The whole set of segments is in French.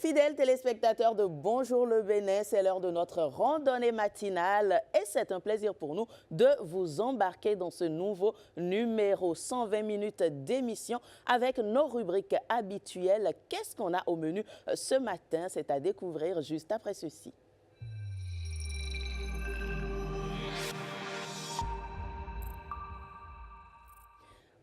Fidèles téléspectateurs de Bonjour le Bénin, c'est l'heure de notre randonnée matinale et c'est un plaisir pour nous de vous embarquer dans ce nouveau numéro 120 minutes d'émission avec nos rubriques habituelles. Qu'est-ce qu'on a au menu ce matin? C'est à découvrir juste après ceci.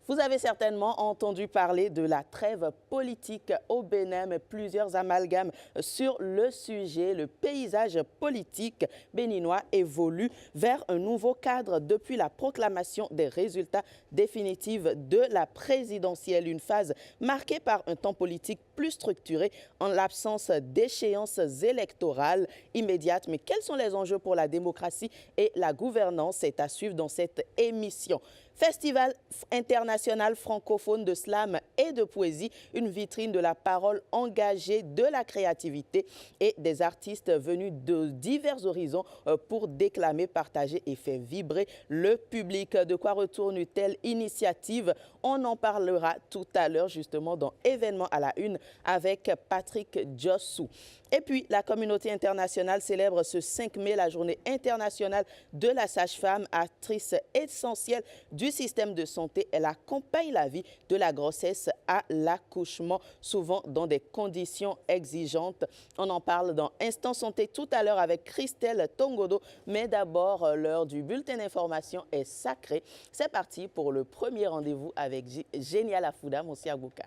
Vous avez certainement entendu parler de la trêve politique au Bénin, mais plusieurs amalgames sur le sujet. Le paysage politique béninois évolue vers un nouveau cadre depuis la proclamation des résultats définitifs de la présidentielle. Une phase marquée par un temps politique plus structuré en l'absence d'échéances électorales immédiates. Mais quels sont les enjeux pour la démocratie et la gouvernance? C'est à suivre dans cette émission. Festival international francophone de slam et de poésie, une vitrine de la parole engagée, de la créativité et des artistes venus de divers horizons pour déclamer, partager et faire vibrer le public. De quoi retourne une telle initiative? On en parlera tout à l'heure justement dans Événement à la Une avec Patrick Djossou. Et puis, la communauté internationale célèbre ce 5 mai la journée internationale de la sage-femme, actrice essentielle du système de santé. Elle accompagne la vie de la grossesse à l'accouchement, souvent dans des conditions exigeantes. On en parle dans Instant Santé tout à l'heure avec Christelle Tongodo. Mais d'abord, l'heure du bulletin d'information est sacrée. C'est parti pour le premier rendez-vous avec Génial Afouda, Moussi Agbouka.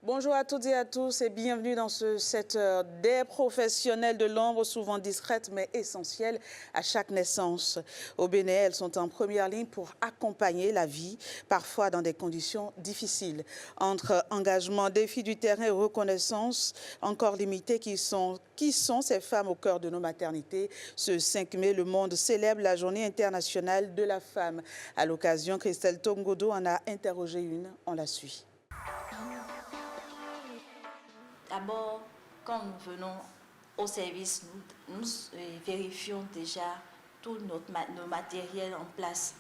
Bonjour à toutes et à tous et bienvenue dans ce 7 heures des professionnels de l'ombre, souvent discrètes mais essentielles à chaque naissance. Au Bénin, elles sont en première ligne pour accompagner la vie, parfois dans des conditions difficiles. Entre engagement, défis du terrain et reconnaissance encore limitée, qui sont ces femmes au cœur de nos maternités? Ce 5 mai, le monde célèbre la journée internationale de la femme. À l'occasion, Christelle Tongodo en a interrogé une, on la suit. D'abord, quand nous venons au service, nous vérifions déjà tout nos matériels en place.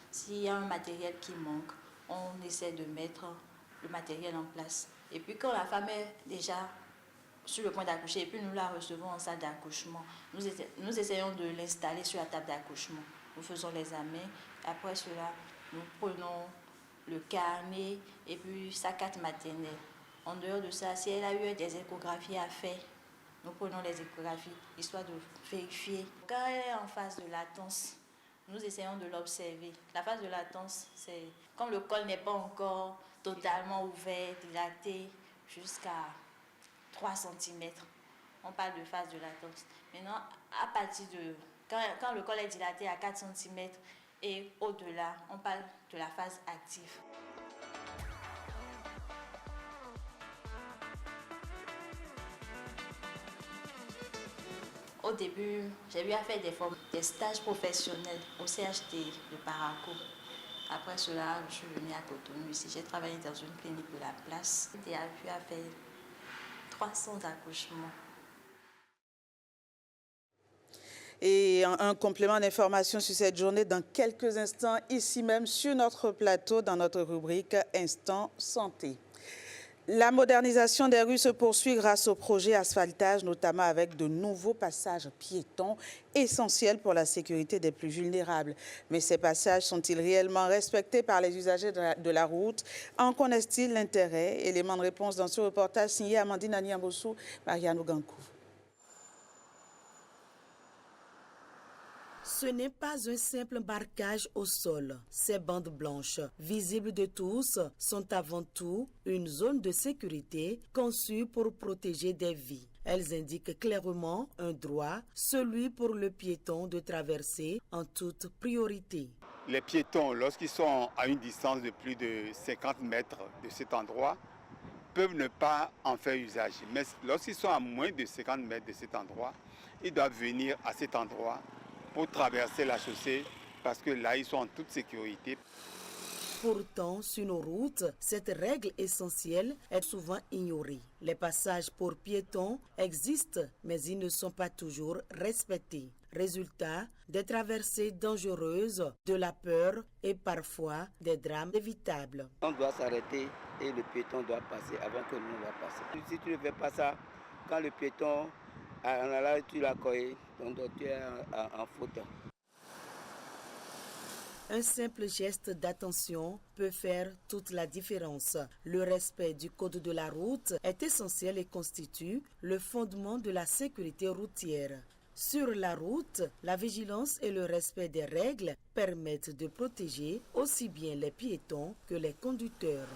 S'il y a un matériel qui manque, on essaie de mettre le matériel en place. Et puis quand la femme est déjà sur le point d'accoucher, et puis nous la recevons en salle d'accouchement, nous essayons de l'installer sur la table d'accouchement. Nous faisons les amens. Après cela, nous prenons le carnet et puis sa carte maternelle. En dehors de ça, si elle a eu des échographies à faire, nous prenons les échographies, histoire de vérifier. Quand elle est en phase de latence, nous essayons de l'observer. La phase de latence, c'est quand le col n'est pas encore totalement ouvert, dilaté, jusqu'à 3 cm. On parle de phase de latence. Maintenant, à partir de... Quand le col est dilaté à 4 cm et au-delà, on parle de la phase active. Au début, j'ai eu à faire des stages professionnels au CHT de Paraco. Après cela, je suis venue à Cotonou ici. J'ai travaillé dans une clinique de la place. J'ai eu à faire 300 accouchements. Et un complément d'information sur cette journée dans quelques instants, ici même sur notre plateau, dans notre rubrique Instant Santé. La modernisation des rues se poursuit grâce au projet asphaltage, notamment avec de nouveaux passages piétons essentiels pour la sécurité des plus vulnérables. Mais ces passages sont-ils réellement respectés par les usagers de la route? En connaissent-ils l'intérêt? Élément de réponse dans ce reportage signé Amandine Aniambossou, Mariano Gankou. Ce n'est pas un simple marquage au sol. Ces bandes blanches, visibles de tous, sont avant tout une zone de sécurité conçue pour protéger des vies. Elles indiquent clairement un droit, celui pour le piéton de traverser en toute priorité. Les piétons, lorsqu'ils sont à une distance de plus de 50 mètres de cet endroit, peuvent ne pas en faire usage. Mais lorsqu'ils sont à moins de 50 mètres de cet endroit, ils doivent venir à cet endroit pour traverser la chaussée parce que là, ils sont en toute sécurité. Pourtant, sur nos routes, cette règle essentielle est souvent ignorée. Les passages pour piétons existent, mais ils ne sont pas toujours respectés. Résultat, des traversées dangereuses, de la peur et parfois des drames évitables. On doit s'arrêter et le piéton doit passer avant que nous va passer. Si tu ne fais pas ça, quand le piéton en allant, tu l'as collé, donc tu es en faute. Un simple geste d'attention peut faire toute la différence. Le respect du code de la route est essentiel et constitue le fondement de la sécurité routière. Sur la route, la vigilance et le respect des règles permettent de protéger aussi bien les piétons que les conducteurs.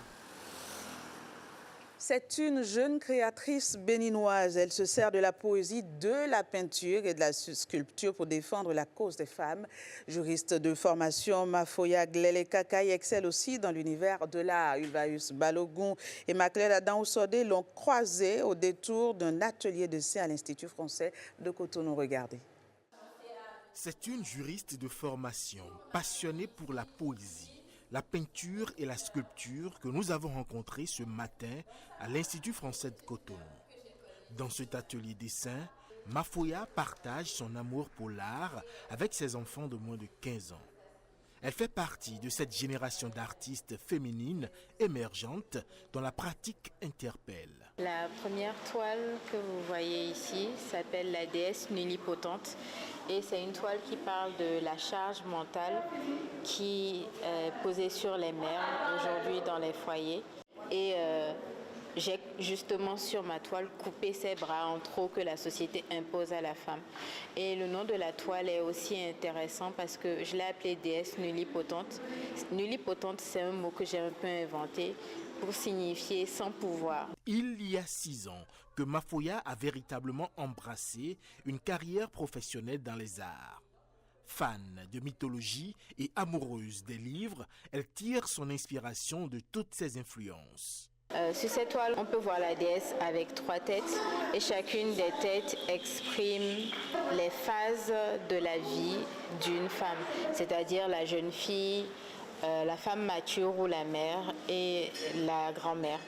C'est une jeune créatrice béninoise. Elle se sert de la poésie, de la peinture et de la sculpture pour défendre la cause des femmes. Juriste de formation, Mafoya Glele Kakai excelle aussi dans l'univers de l'art. Ulvaeus Balogun et Maclède Adam Oussodé l'ont croisée au détour d'un atelier de dessin à l'Institut français de Cotonou. Regardez. C'est une juriste de formation, passionnée pour la poésie, la peinture et la sculpture que nous avons rencontrée ce matin à l'Institut français de Cotonou. Dans cet atelier dessin, Mafoya partage son amour pour l'art avec ses enfants de moins de 15 ans. Elle fait partie de cette génération d'artistes féminines émergentes dont la pratique interpelle. La première toile que vous voyez ici s'appelle la déesse nullipotente et c'est une toile qui parle de la charge mentale qui est posée sur les mères aujourd'hui dans les foyers. Et j'ai justement sur ma toile coupé ces bras en trop que la société impose à la femme. Et le nom de la toile est aussi intéressant parce que je l'ai appelée déesse nullipotente. Nullipotente, c'est un mot que j'ai un peu inventé pour signifier sans pouvoir. Il y a 6 ans que Mafoya a véritablement embrassé une carrière professionnelle dans les arts. Fan de mythologie et amoureuse des livres, elle tire son inspiration de toutes ses influences. Sur cette toile, on peut voir la déesse avec 3 têtes et chacune des têtes exprime les phases de la vie d'une femme, c'est-à-dire la jeune fille, la femme mature ou la mère et la grand-mère.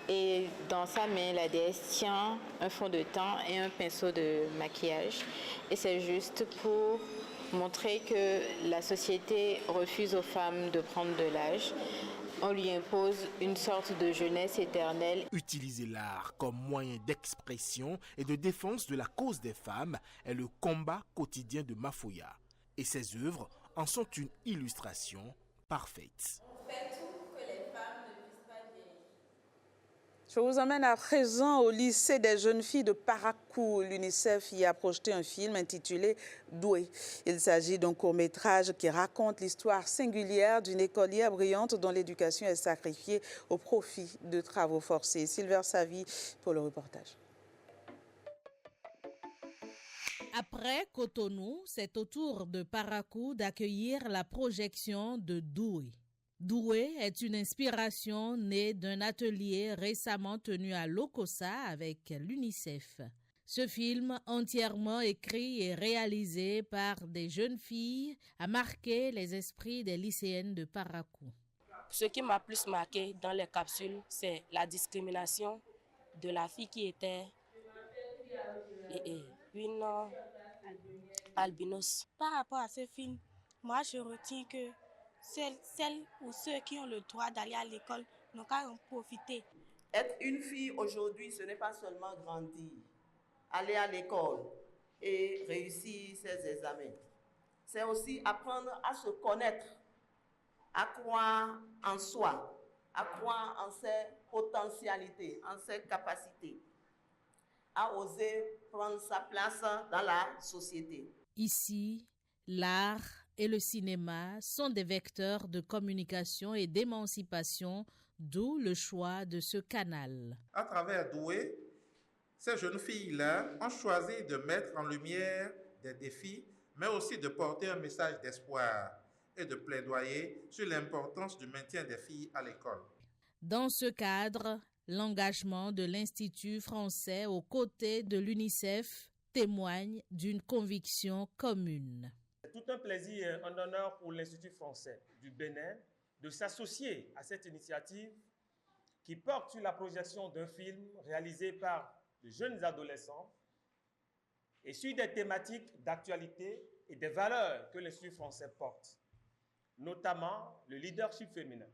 Et dans sa main, la déesse tient un fond de teint et un pinceau de maquillage. Et c'est juste pour montrer que la société refuse aux femmes de prendre de l'âge. On lui impose une sorte de jeunesse éternelle. Utiliser l'art comme moyen d'expression et de défense de la cause des femmes est le combat quotidien de Mafoya. Et ses œuvres en sont une illustration parfaite. Je vous emmène à présent au lycée des jeunes filles de Parakou. L'UNICEF y a projeté un film intitulé Doué. Il s'agit d'un court-métrage qui raconte l'histoire singulière d'une écolière brillante dont l'éducation est sacrifiée au profit de travaux forcés. Sylvain Savi pour le reportage. Après Cotonou, c'est au tour de Parakou d'accueillir la projection de Doué. Doué est une inspiration née d'un atelier récemment tenu à Lokossa avec l'UNICEF. Ce film, entièrement écrit et réalisé par des jeunes filles, a marqué les esprits des lycéennes de Parakou. Ce qui m'a plus marqué dans les capsules, c'est la discrimination de la fille qui était une albinos. Par rapport à ce film, moi je retiens que celles ou ceux qui ont le droit d'aller à l'école n'ont qu'à en profiter. Être une fille aujourd'hui, ce n'est pas seulement grandir, aller à l'école et réussir ses examens. C'est aussi apprendre à se connaître, à croire en soi, à croire en ses potentialités, en ses capacités, à oser prendre sa place dans la société. Ici, l'art et le cinéma sont des vecteurs de communication et d'émancipation, d'où le choix de ce canal. À travers Doué, ces jeunes filles-là ont choisi de mettre en lumière des défis, mais aussi de porter un message d'espoir et de plaidoyer sur l'importance du maintien des filles à l'école. Dans ce cadre, l'engagement de l'Institut français aux côtés de l'UNICEF témoigne d'une conviction commune. C'est tout un plaisir, un honneur pour l'Institut français du Bénin de s'associer à cette initiative qui porte sur la projection d'un film réalisé par de jeunes adolescents et sur des thématiques d'actualité et des valeurs que l'Institut français porte, notamment le leadership féminin,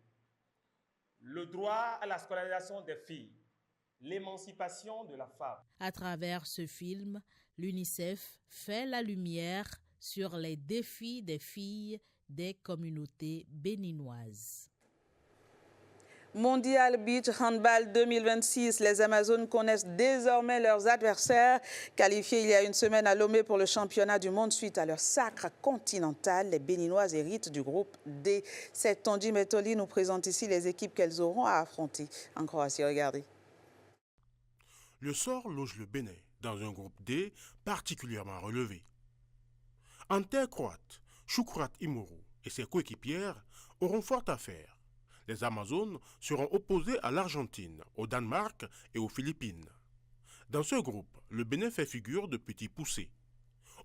le droit à la scolarisation des filles, l'émancipation de la femme. À travers ce film, l'UNICEF fait la lumière sur les défis des filles des communautés béninoises. Mondial Beach Handball 2026, les Amazones connaissent désormais leurs adversaires. Qualifiés il y a une semaine à Lomé pour le championnat du monde suite à leur sacre continental, les Béninoises héritent du groupe D. Cette Tondi Metoli nous présente ici les équipes qu'elles auront à affronter en Croatie. Regardez. Le sort loge le Bénin dans un groupe D particulièrement relevé. En terre croate, Shukrat Imoru et ses coéquipières auront fort à faire. Les Amazones seront opposées à l'Argentine, au Danemark et aux Philippines. Dans ce groupe, le Bénin fait figure de petit poussé,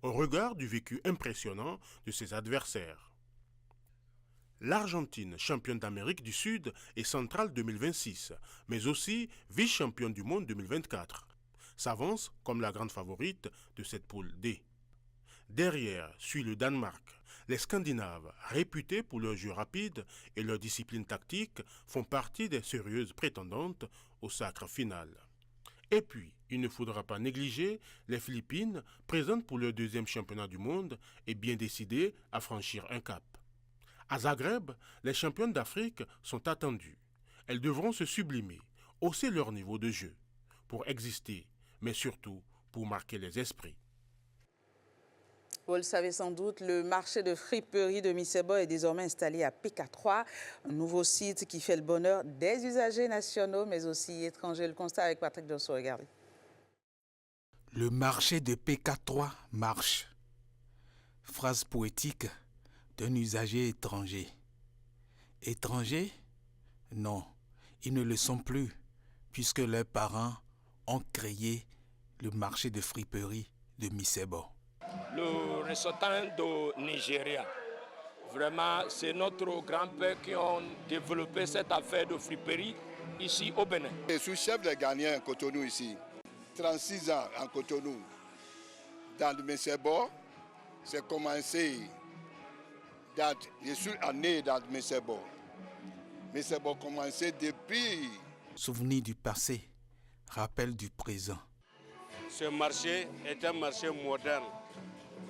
au regard du vécu impressionnant de ses adversaires. L'Argentine, championne d'Amérique du Sud et centrale 2026, mais aussi vice-championne du monde 2024, s'avance comme la grande favorite de cette poule D. Derrière suit le Danemark. Les Scandinaves, réputés pour leur jeu rapide et leur discipline tactique, font partie des sérieuses prétendantes au sacre final. Et puis, il ne faudra pas négliger les Philippines, présentes pour leur deuxième championnat du monde et bien décidées à franchir un cap. À Zagreb, les championnes d'Afrique sont attendues. Elles devront se sublimer, hausser leur niveau de jeu, pour exister, mais surtout pour marquer les esprits. Vous le savez sans doute, le marché de friperie de Missebo est désormais installé à PK3, un nouveau site qui fait le bonheur des usagers nationaux, mais aussi étrangers. Le constat avec Patrick Dosso, regardez. Le marché de PK3 marche. Phrase poétique d'un usager étranger. Étrangers? Non, ils ne le sont plus, puisque leurs parents ont créé le marché de friperie de Missebo. Le ressortant du Nigeria, vraiment, c'est notre grand-père qui ont développé cette affaire de friperie ici au Bénin. Je suis chef de Ghanaiens en Cotonou ici, 36 ans en Cotonou. Dans le Missebo, c'est commencé, je suis né dans le Missebo. Missebo a commencé depuis. Souvenir du passé, rappel du présent. Ce marché est un marché moderne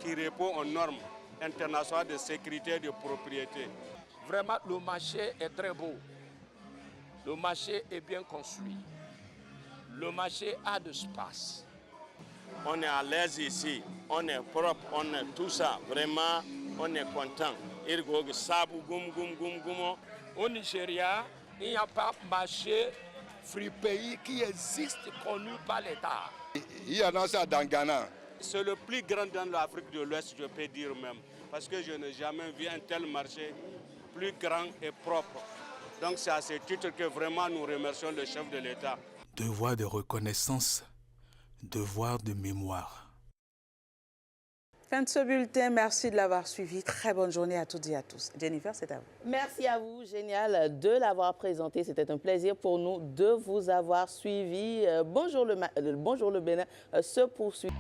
qui répond aux normes internationales de sécurité et de propriété. Vraiment, le marché est très beau. Le marché est bien construit. Le marché a de l'espace. On est à l'aise ici, on est propre, on est tout ça. Vraiment, on est content. Au Nigeria, il n'y a pas de marché friperie qui existe connu par l'État. Il y en a ça dans Ghana. C'est le plus grand dans l'Afrique de l'Ouest, je peux dire même. Parce que je n'ai jamais vu un tel marché plus grand et propre. Donc c'est à ce titre que vraiment nous remercions le chef de l'État. Devoir de reconnaissance, devoir de mémoire. Fin de ce bulletin, merci de l'avoir suivi. Très bonne journée à toutes et à tous. Jennifer, c'est à vous. Merci à vous, génial, de l'avoir présenté. C'était un plaisir pour nous de vous avoir suivi. Bonjour le Bénin se poursuit.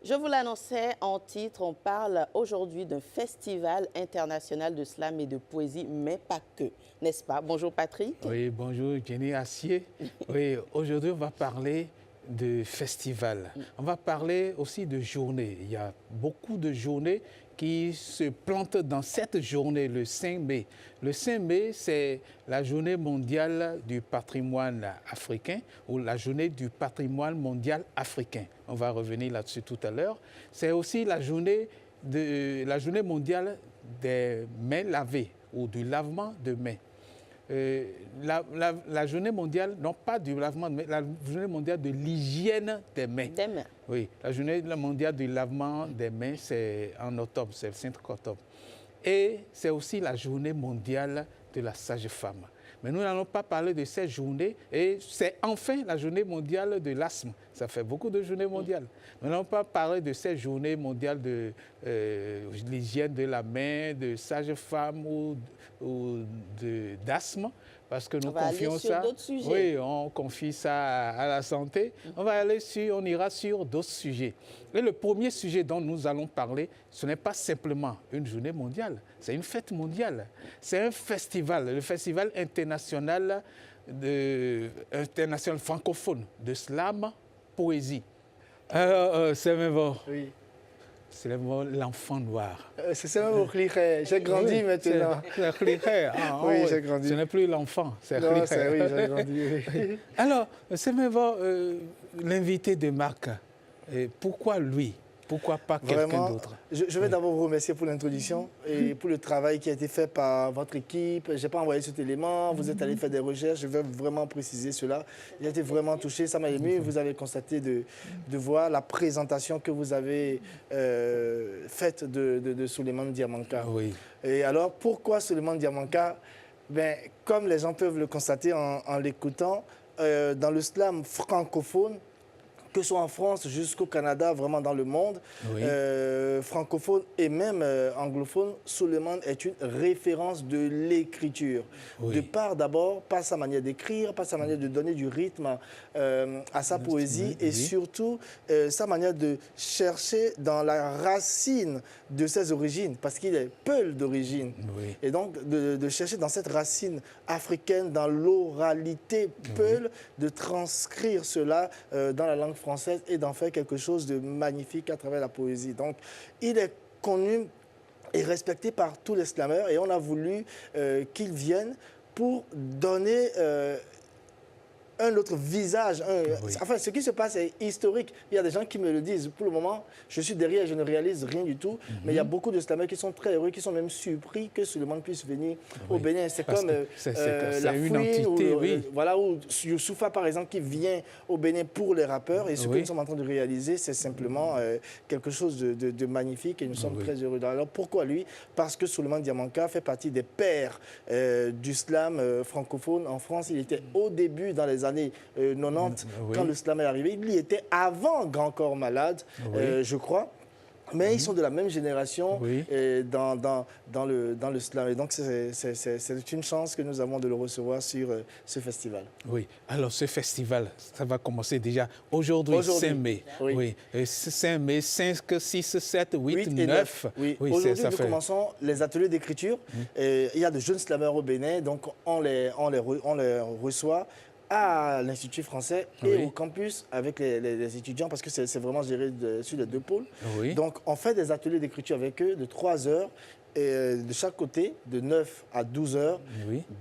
Je vous l'annonçais en titre, on parle aujourd'hui d'un festival international de slam et de poésie, mais pas que, n'est-ce pas? Bonjour Patrick. Oui, bonjour Jenny Assier. Oui, aujourd'hui on va parler de festival. On va parler aussi de journées. Il y a beaucoup de journées qui se plantent dans cette journée, le 5 mai. Le 5 mai, c'est la journée mondiale du patrimoine africain ou la journée du patrimoine mondial africain. On va revenir là-dessus tout à l'heure. C'est aussi la journée mondiale des mains lavées ou du lavement de mains. La journée mondiale, non pas du lavement de mains, la journée mondiale de l'hygiène des mains. Des mains. Oui, la journée mondiale du lavement des mains, c'est en octobre, c'est le 5 octobre. Et c'est aussi la journée mondiale de la sage-femme. Mais nous n'allons pas parler de cette journée. Et c'est enfin la journée mondiale de l'asthme. Ça fait beaucoup de journées mondiales. Maintenant, on peut parler de ces journées mondiales de l'hygiène de la main, de sages-femmes ou d'asthme, parce que nous confions ça. Oui, on confie ça à la santé. On ira sur d'autres sujets. Et le premier sujet dont nous allons parler, ce n'est pas simplement une journée mondiale, c'est une fête mondiale. C'est un festival, le festival international francophone de slam poésie. Alors, c'est même bon. Oui. C'est l'enfant noir. C'est même au Khliché. J'ai grandi maintenant. C'est Khliché. Oui, j'ai grandi. Ce n'est plus l'enfant, c'est Khliché. Oui, j'ai grandi. Oui. Alors, c'est même bon, l'invité de Marc. Pourquoi lui? Pourquoi pas quelqu'un d'autre? Je vais d'abord vous remercier pour l'introduction et pour le travail qui a été fait par votre équipe. Je n'ai pas envoyé cet élément, vous êtes allé faire des recherches, je vais vraiment préciser cela. J'ai été vraiment touché, ça m'a ému. Vous avez constaté de voir la présentation que vous avez faite de Souleymane Diamanka. Oui. Et alors, pourquoi Souleymane Diamanka? Comme les gens peuvent le constater en l'écoutant, dans le slam francophone, que ce soit en France jusqu'au Canada, vraiment dans le monde, oui. Francophone et même anglophone, Souleymane est une référence de l'écriture. Oui. De part d'abord, par sa manière d'écrire, par sa manière de donner du rythme à sa poésie et surtout sa manière de chercher dans la racine de ses origines, parce qu'il est Peul d'origine. Oui. Et donc de chercher dans cette racine africaine, dans l'oralité Peul, de transcrire cela dans la langue française et d'en faire quelque chose de magnifique à travers la poésie. Donc, il est connu et respecté par tous les slameurs et on a voulu qu'il vienne pour donner un autre visage. Enfin, ce qui se passe est historique. Il y a des gens qui me le disent. Pour le moment, je suis derrière, je ne réalise rien du tout. Mais il y a beaucoup de slameurs qui sont très heureux, qui sont même surpris que Souleymane puisse venir au Bénin. C'est comme la Fouine, voilà, ou Youssoufa, par exemple, qui vient au Bénin pour les rappeurs. Et ce que nous sommes en train de réaliser, c'est simplement quelque chose de magnifique et nous sommes très heureux. Alors, pourquoi lui? Parce que Souleymane Diamanka fait partie des pères du slam francophone en France. Il était au début, dans les années 90, quand le slam est arrivé. Il y était avant Grand Corps Malade, je crois. Mais ils sont de la même génération dans le slam. Et donc, c'est une chance que nous avons de le recevoir sur ce festival. Oui. Alors, ce festival, ça va commencer déjà aujourd'hui, 5 mai. Oui. 5 mai, 5, 6, 7, 8 9. Oui. Aujourd'hui, nous commençons les ateliers d'écriture. Il y a de jeunes slameurs au Bénin, donc on les reçoit à l'Institut français et au campus avec les étudiants, parce que c'est vraiment géré sur les deux pôles. Donc, on fait des ateliers d'écriture avec eux de 3 heures et de chaque côté, de 9 à 12 heures.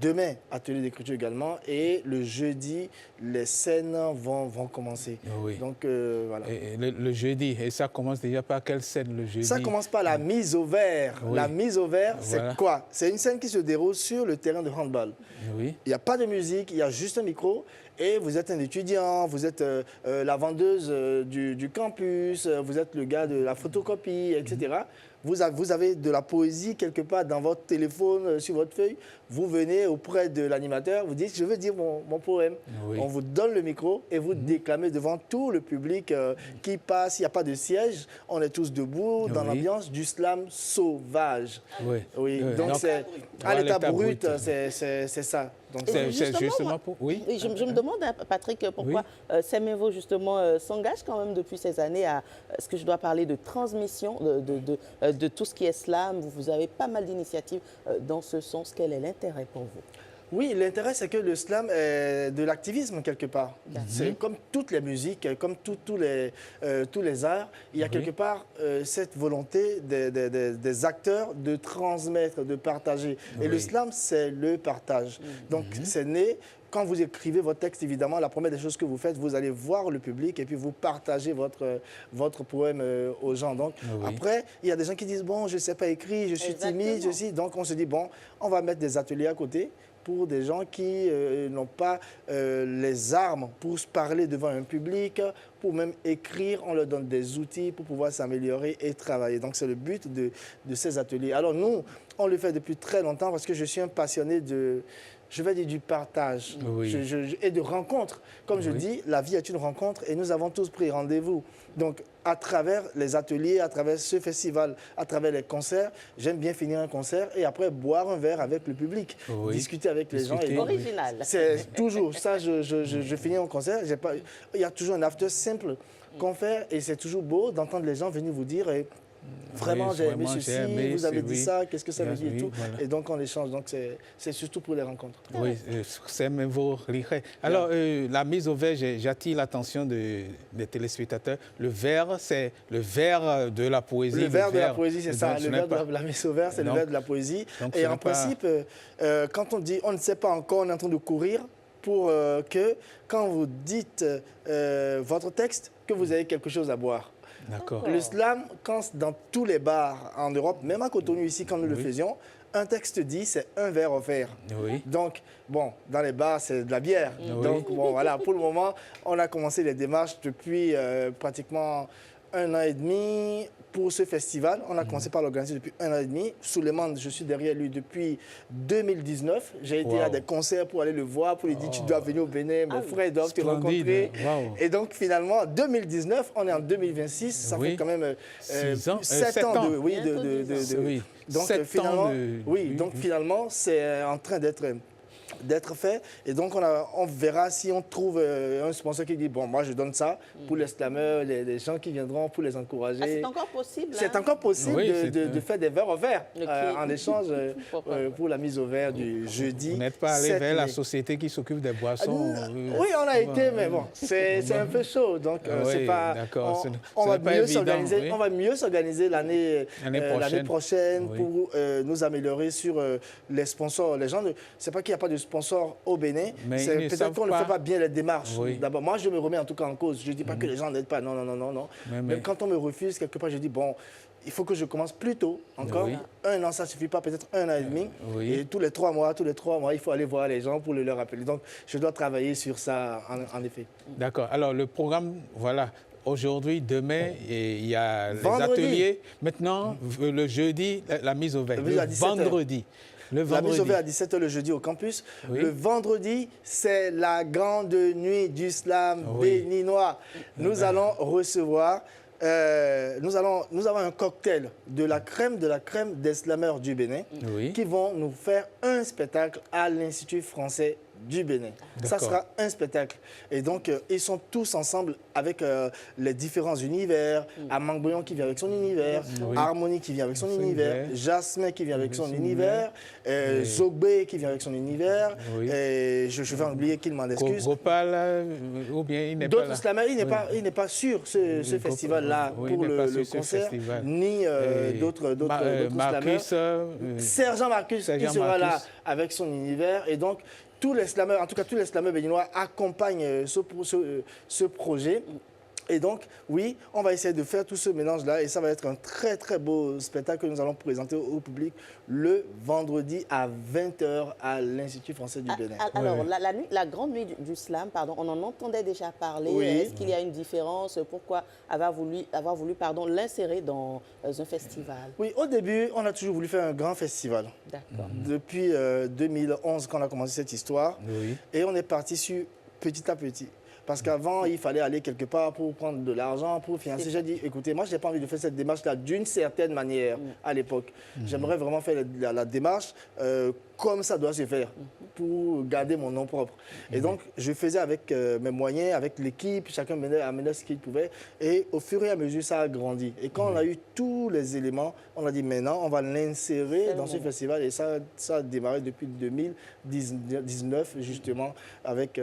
Demain, atelier d'écriture également. Et le jeudi, les scènes vont commencer. Donc, voilà. Et le jeudi, et ça commence déjà par quelle scène le jeudi? Ça commence par la mise au vert. La mise au vert, c'est quoi? C'est une scène qui se déroule sur le terrain de handball. Il n'y a pas de musique, il y a juste un micro. Et vous êtes un étudiant, vous êtes la vendeuse du campus, vous êtes le gars de la photocopie, etc. Vous avez de la poésie quelque part dans votre téléphone, sur votre feuille. Vous venez auprès de l'animateur, vous dites « je veux dire mon poème ». On vous donne le micro et vous déclamez devant tout le public qui passe. Il n'y a pas de siège, on est tous debout dans l'ambiance du slam sauvage. Donc c'est à l'état brut, c'est ça. C'est justement pour... Je me demande, Patrick, pourquoi Semevo, justement, s'engage quand même depuis ces années à ce que je dois parler de transmission de tout ce qui est slam. Vous avez pas mal d'initiatives dans ce sens. Quel est l'intérêt pour vous? Oui, l'intérêt, c'est que le slam est de l'activisme quelque part. C'est comme toutes les musiques, comme tous les arts, il y a quelque part cette volonté des acteurs de transmettre, de partager. Et le slam, c'est le partage. Donc, c'est né... Quand vous écrivez votre texte, évidemment, la première des choses que vous faites, vous allez voir le public et puis vous partagez votre poème aux gens. Donc, après, il y a des gens qui disent, bon, je ne sais pas écrire, je suis timide, donc on se dit, bon, on va mettre des ateliers à côté pour des gens qui n'ont pas les armes pour se parler devant un public, pour même écrire, on leur donne des outils pour pouvoir s'améliorer et travailler. Donc, c'est le but de ces ateliers. Alors, nous, on le fait depuis très longtemps parce que je suis un passionné de je vais dire du partage et de rencontres. Comme je dis, la vie est une rencontre et nous avons tous pris rendez-vous. Donc, à travers les ateliers, à travers ce festival, à travers les concerts, j'aime bien finir un concert et après boire un verre avec le public, discuter avec les gens. Original. C'est toujours ça, je finis un concert, il y a toujours un after simple qu'on fait et c'est toujours beau d'entendre les gens venir vous dire vraiment j'ai aimé ceci, vous avez dit ça, qu'est-ce que ça veut dire et tout. Voilà. Et donc on échange, donc c'est surtout pour les rencontres. Oui, c'est même vos rires. Alors la mise au vert, j'attire l'attention des téléspectateurs. Le vert, c'est le vert de la poésie. Le vert de la poésie, c'est ça. Le vert de la mise au vert, c'est le vert de la poésie. Et en principe, quand on dit on ne sait pas encore, on est en train de courir pour que quand vous dites votre texte, que vous ayez quelque chose à boire. Le slam, dans tous les bars en Europe, même à Cotonou ici, quand nous le faisions, un texte dit c'est un verre offert. Donc, bon, dans les bars, c'est de la bière. Donc, bon, voilà, pour le moment, on a commencé les démarches depuis pratiquement 1 an et demi pour ce festival. On a commencé par l'organiser depuis 1 an et demi. Souleymane, je suis derrière lui depuis 2019. J'ai été à des concerts pour aller le voir, pour lui dire tu dois venir au Bénin, mes frères doivent te rencontrer. Et donc finalement, 2019, on est en 2026, ça fait quand même 7 ans. Donc finalement, donc finalement, c'est en train d'être fait. Et donc, on verra si on trouve un sponsor qui dit, bon, moi, je donne ça pour les slameurs, les gens qui viendront pour les encourager. C'est encore possible. C'est encore possible de faire des verres offerts en échange pour la mise au vert du jeudi. Vous n'êtes pas allé vers la société qui s'occupe des boissons Oui, on a été, mais bon, c'est un peu chaud. Donc, c'est pas... On va mieux s'organiser l'année prochaine pour nous améliorer sur les sponsors. Les gens, c'est pas qu'il n'y a pas de sponsors au Bénin, c'est peut-être qu'on ne fait pas bien les démarches. D'abord, moi, je me remets en tout cas en cause. Je ne dis pas que les gens n'aident pas, non. Mais quand on me refuse, quelque part, je dis, bon, il faut que je commence plus tôt, encore. 1 an, ça ne suffit pas, peut-être 1 an et demi. Et tous les 3 mois, il faut aller voir les gens pour leur rappeler. Donc, je dois travailler sur ça, en effet. D'accord. Alors, le programme, voilà. Aujourd'hui, demain, il y a les ateliers. Maintenant, le jeudi, la mise au vert. Le vendredi. La mise au vert à 17h le jeudi au campus. Le vendredi, c'est la grande nuit du slam béninois. Nous allons recevoir, nous avons un cocktail de la crème des slameurs du Bénin qui vont nous faire un spectacle à l'Institut français du Bénin. Ça sera un spectacle. Et donc, ils sont tous ensemble avec les différents univers. Amangboyon qui vient avec son univers, Harmonie qui vient avec son univers, Jasmin qui vient avec son univers, Zogbe qui vient avec son univers. Et je vais en oublier qu'il m'en excuse. Gopal, ou bien il n'est pas là. D'autres slameurs, il n'est pas sur ce festival-là pour le concert, ni d'autres slameurs. Sergent Marcus qui sera là avec son univers. Et donc, tous les slameurs, en tout cas tous les slameurs béninois accompagnent ce projet. Et donc, oui, on va essayer de faire tout ce mélange-là et ça va être un très, très beau spectacle que nous allons présenter au public le vendredi à 20h à l'Institut français du Bénin. Alors, la grande nuit du slam, pardon, on en entendait déjà parler. Est-ce qu'il y a une différence? Pourquoi avoir voulu l'insérer dans un festival? Oui, au début, on a toujours voulu faire un grand festival. D'accord. Depuis 2011, quand on a commencé cette histoire. Et on est parti sur petit à petit. Parce qu'avant, il fallait aller quelque part pour prendre de l'argent, pour financer. J'ai dit, écoutez, moi, je n'ai pas envie de faire cette démarche-là d'une certaine manière à l'époque. J'aimerais vraiment faire la démarche comme ça doit se faire pour garder mon nom propre. Et donc, je faisais avec mes moyens, avec l'équipe, chacun amenait ce qu'il pouvait. Et au fur et à mesure, ça a grandi. Et quand on a eu tous les éléments, on a dit maintenant, on va l'insérer dans ce festival. Et ça a démarré depuis 2019, justement, avec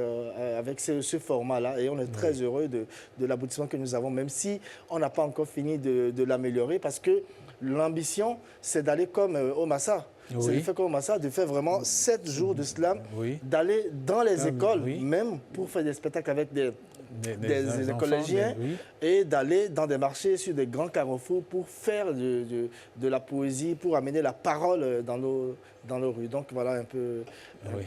ce format-là. Et on est très heureux de l'aboutissement que nous avons, même si on n'a pas encore fini de l'améliorer, parce que l'ambition, c'est d'aller comme au Massa. C'est de faire comme Massa, de faire vraiment 7 jours de slam, d'aller dans les écoles, même pour faire des spectacles avec des collégiens, et d'aller dans des marchés sur des grands carrefours pour faire de la poésie, pour amener la parole dans nos rues. Donc voilà un peu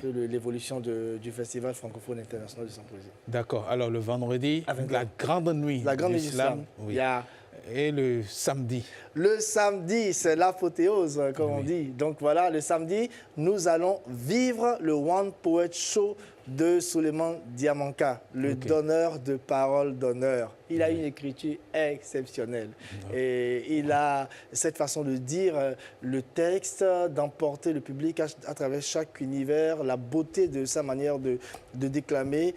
l'évolution du Festival francophone international de Sans Poésie. D'accord. Alors le vendredi, la grande nuit du slam. Il y a Et le samedi? Le samedi, c'est l'apothéose, comme on dit. Donc voilà, le samedi, nous allons vivre le One Poet Show de Souleymane Diamanka, le donneur de parole d'honneur. Il a une écriture exceptionnelle. Et il a cette façon de dire le texte, d'emporter le public à travers chaque univers, la beauté de sa manière de déclamer,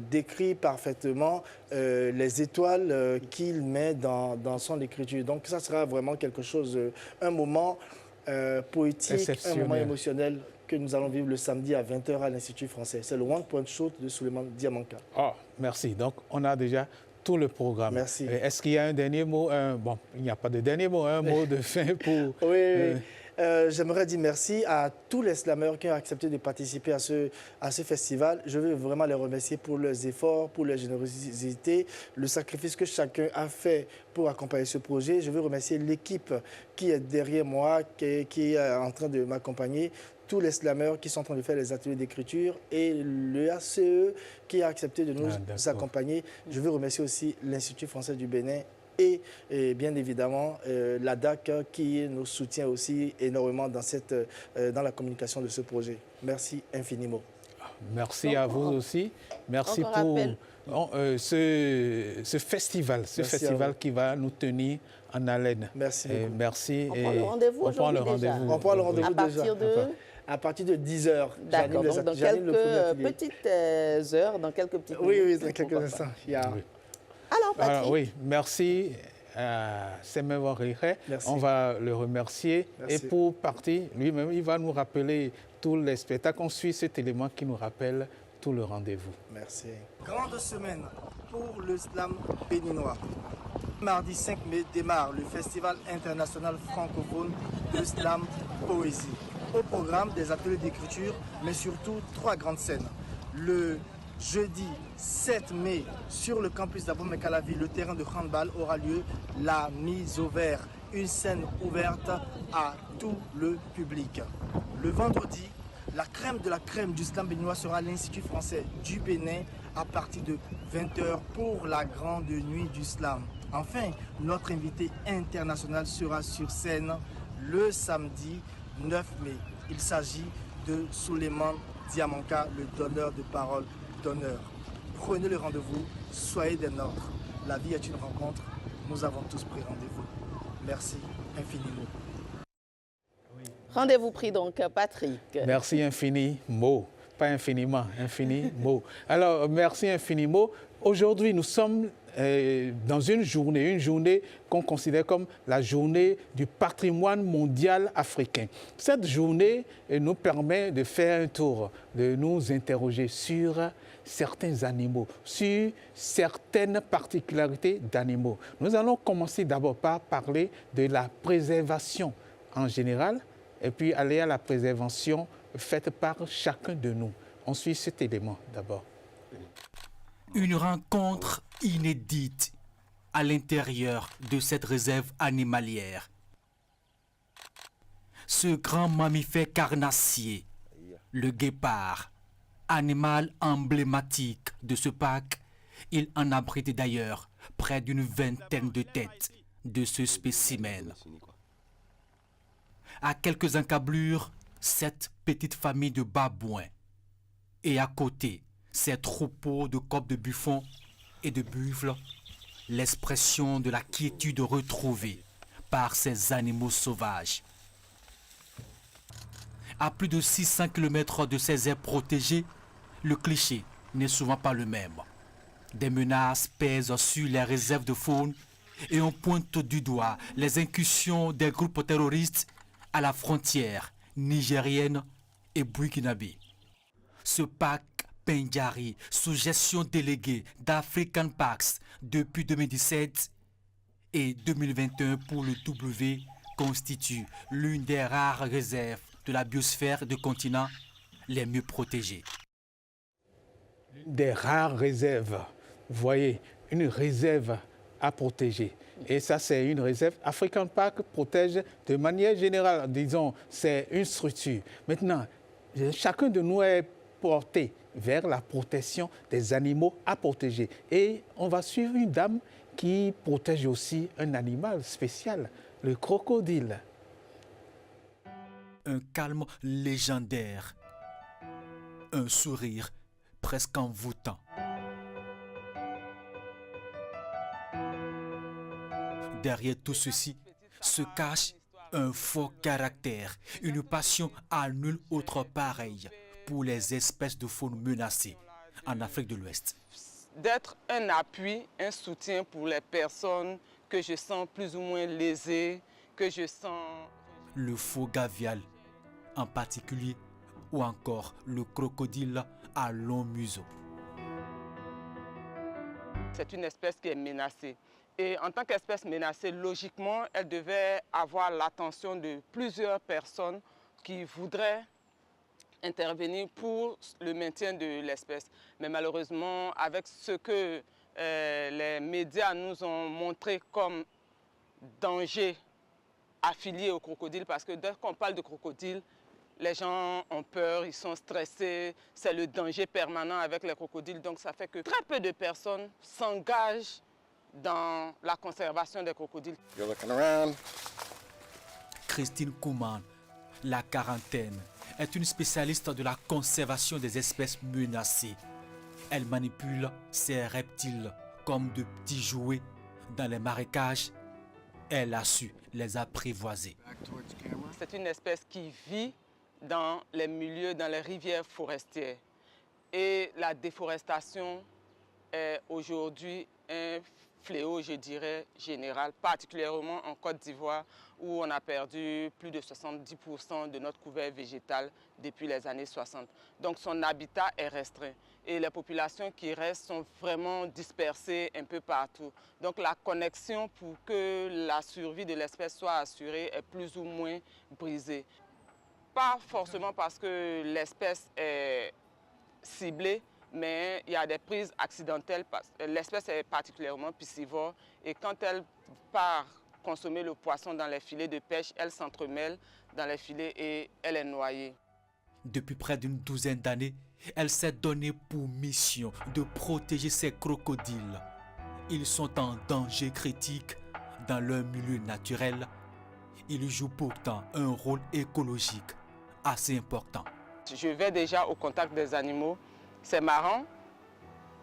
décrit parfaitement les étoiles qu'il met dans son écriture. Donc ça sera vraiment quelque chose, un moment poétique, un moment émotionnel que nous allons vivre le samedi à 20h à l'Institut français. C'est le One Point Show de Souleymane Diamanka. Oh, merci. Donc, on a déjà tout le programme. Merci. Est-ce qu'il y a un dernier mot? Bon, il n'y a pas de dernier mot, un mot de fin pour... Oui. J'aimerais dire merci à tous les slameurs qui ont accepté de participer à ce festival. Je veux vraiment les remercier pour leurs efforts, pour leur générosité, le sacrifice que chacun a fait pour accompagner ce projet. Je veux remercier l'équipe qui est derrière moi, qui est en train de m'accompagner, tous les slameurs qui sont en train de faire les ateliers d'écriture et le ACE qui a accepté de nous accompagner. Je veux remercier aussi l'Institut français du Bénin et bien évidemment la DAC qui nous soutient aussi énormément dans la communication de ce projet. Merci infiniment. Merci à vous aussi. Merci pour ce festival, qui va nous tenir en haleine. Merci beaucoup. Merci. On prend le rendez-vous aujourd'hui déjà. On prend le rendez-vous déjà. À partir de 10h. D'accord, donc dans quelques petites heures, dans quelques petites minutes. Oui, dans quelques instants. Alors, Patrick. Oui, merci à Semewa Rire. On va le remercier. Merci. Et pour partir, lui-même, il va nous rappeler tous les spectacles. On suit cet élément qui nous rappelle tout le rendez-vous. Merci. Grande semaine pour le slam béninois. Mardi 5 mai démarre le Festival international francophone de slam poésie. Au programme des ateliers d'écriture, mais surtout 3 grandes scènes. Le jeudi 7 mai, sur le campus d'Abomey-Calavi, le terrain de handball aura lieu la mise au vert, une scène ouverte à tout le public. Le vendredi, la crème de la crème du slam béninois sera à l'Institut français du Bénin à partir de 20h pour la grande nuit du slam. Enfin, notre invité international sera sur scène le samedi 9 mai. Il s'agit de Souleymane Diamanka, le donneur de parole d'honneur. Prenez le rendez-vous, soyez des nôtres. La vie est une rencontre, nous avons tous pris rendez-vous. Merci infiniment. Rendez-vous pris donc, Patrick. Merci infiniment, pas infiniment, infiniment. Alors, merci infiniment. Aujourd'hui, nous sommes dans une journée qu'on considère comme la journée du patrimoine mondial africain. Cette journée nous permet de faire un tour, de nous interroger sur certains animaux, sur certaines particularités d'animaux. Nous allons commencer d'abord par parler de la préservation en général et puis aller à la préservation faite par chacun de nous. On suit cet élément d'abord. Une rencontre inédite à l'intérieur de cette réserve animalière. Ce grand mammifère carnassier, le guépard, animal emblématique de ce parc, il en abrite d'ailleurs près d'une vingtaine de têtes de ce spécimen. À quelques encablures, cette petite famille de babouins. Et à côté, ces troupeaux de coqs de buffon et de buffles, l'expression de la quiétude retrouvée par ces animaux sauvages. À plus de 600 km de ces aires protégées, le cliché n'est souvent pas le même. Des menaces pèsent sur les réserves de faune et on pointe du doigt les incursions des groupes terroristes à la frontière nigérienne et burkinabé. Ce parc Pendjari, sous gestion déléguée d'African Parks depuis 2017 et 2021 pour le W, constitue l'une des rares réserves de la biosphère du continent les mieux protégées. Des rares réserves, vous voyez, une réserve à protéger. Et ça, c'est une réserve. African Park protège de manière générale, disons, c'est une structure. Maintenant, chacun de nous est porter vers la protection des animaux à protéger. Et on va suivre une dame qui protège aussi un animal spécial, le crocodile. Un calme légendaire, un sourire presque envoûtant. Derrière tout ceci se cache un fort caractère, une passion à nul autre pareille pour les espèces de faune menacées en Afrique de l'Ouest. D'être un appui, un soutien pour les personnes que je sens plus ou moins lésées, que je sens... Le faux gavial en particulier, ou encore le crocodile à long museau. C'est une espèce qui est menacée. Et en tant qu'espèce menacée, logiquement, elle devait avoir l'attention de plusieurs personnes qui voudraient intervenir pour le maintien de l'espèce. Mais malheureusement, avec ce que les médias nous ont montré comme danger affilié au crocodile, parce que dès qu'on parle de crocodile, les gens ont peur, ils sont stressés, c'est le danger permanent avec les crocodiles. Donc ça fait que très peu de personnes s'engagent dans la conservation des crocodiles. Christine Kouman, la quarantaine, est une spécialiste de la conservation des espèces menacées. Elle manipule ces reptiles comme de petits jouets dans les marécages. Elle a su les apprivoiser. C'est une espèce qui vit dans les milieux, dans les rivières forestières. Et la déforestation est aujourd'hui un fléau, je dirais, général, particulièrement en Côte d'Ivoire, où on a perdu plus de 70% de notre couvert végétal depuis les années 60. Donc son habitat est restreint et les populations qui restent sont vraiment dispersées un peu partout. Donc la connexion pour que la survie de l'espèce soit assurée est plus ou moins brisée. Pas forcément parce que l'espèce est ciblée, mais il y a des prises accidentelles. L'espèce est particulièrement piscivore et quand elle part consommer le poisson dans les filets de pêche, elle s'entremêle dans les filets et elle est noyée. Depuis près d'une douzaine d'années, elle s'est donnée pour mission de protéger ces crocodiles. Ils sont en danger critique dans leur milieu naturel. Ils jouent pourtant un rôle écologique assez important. Je vais déjà au contact des animaux. C'est marrant,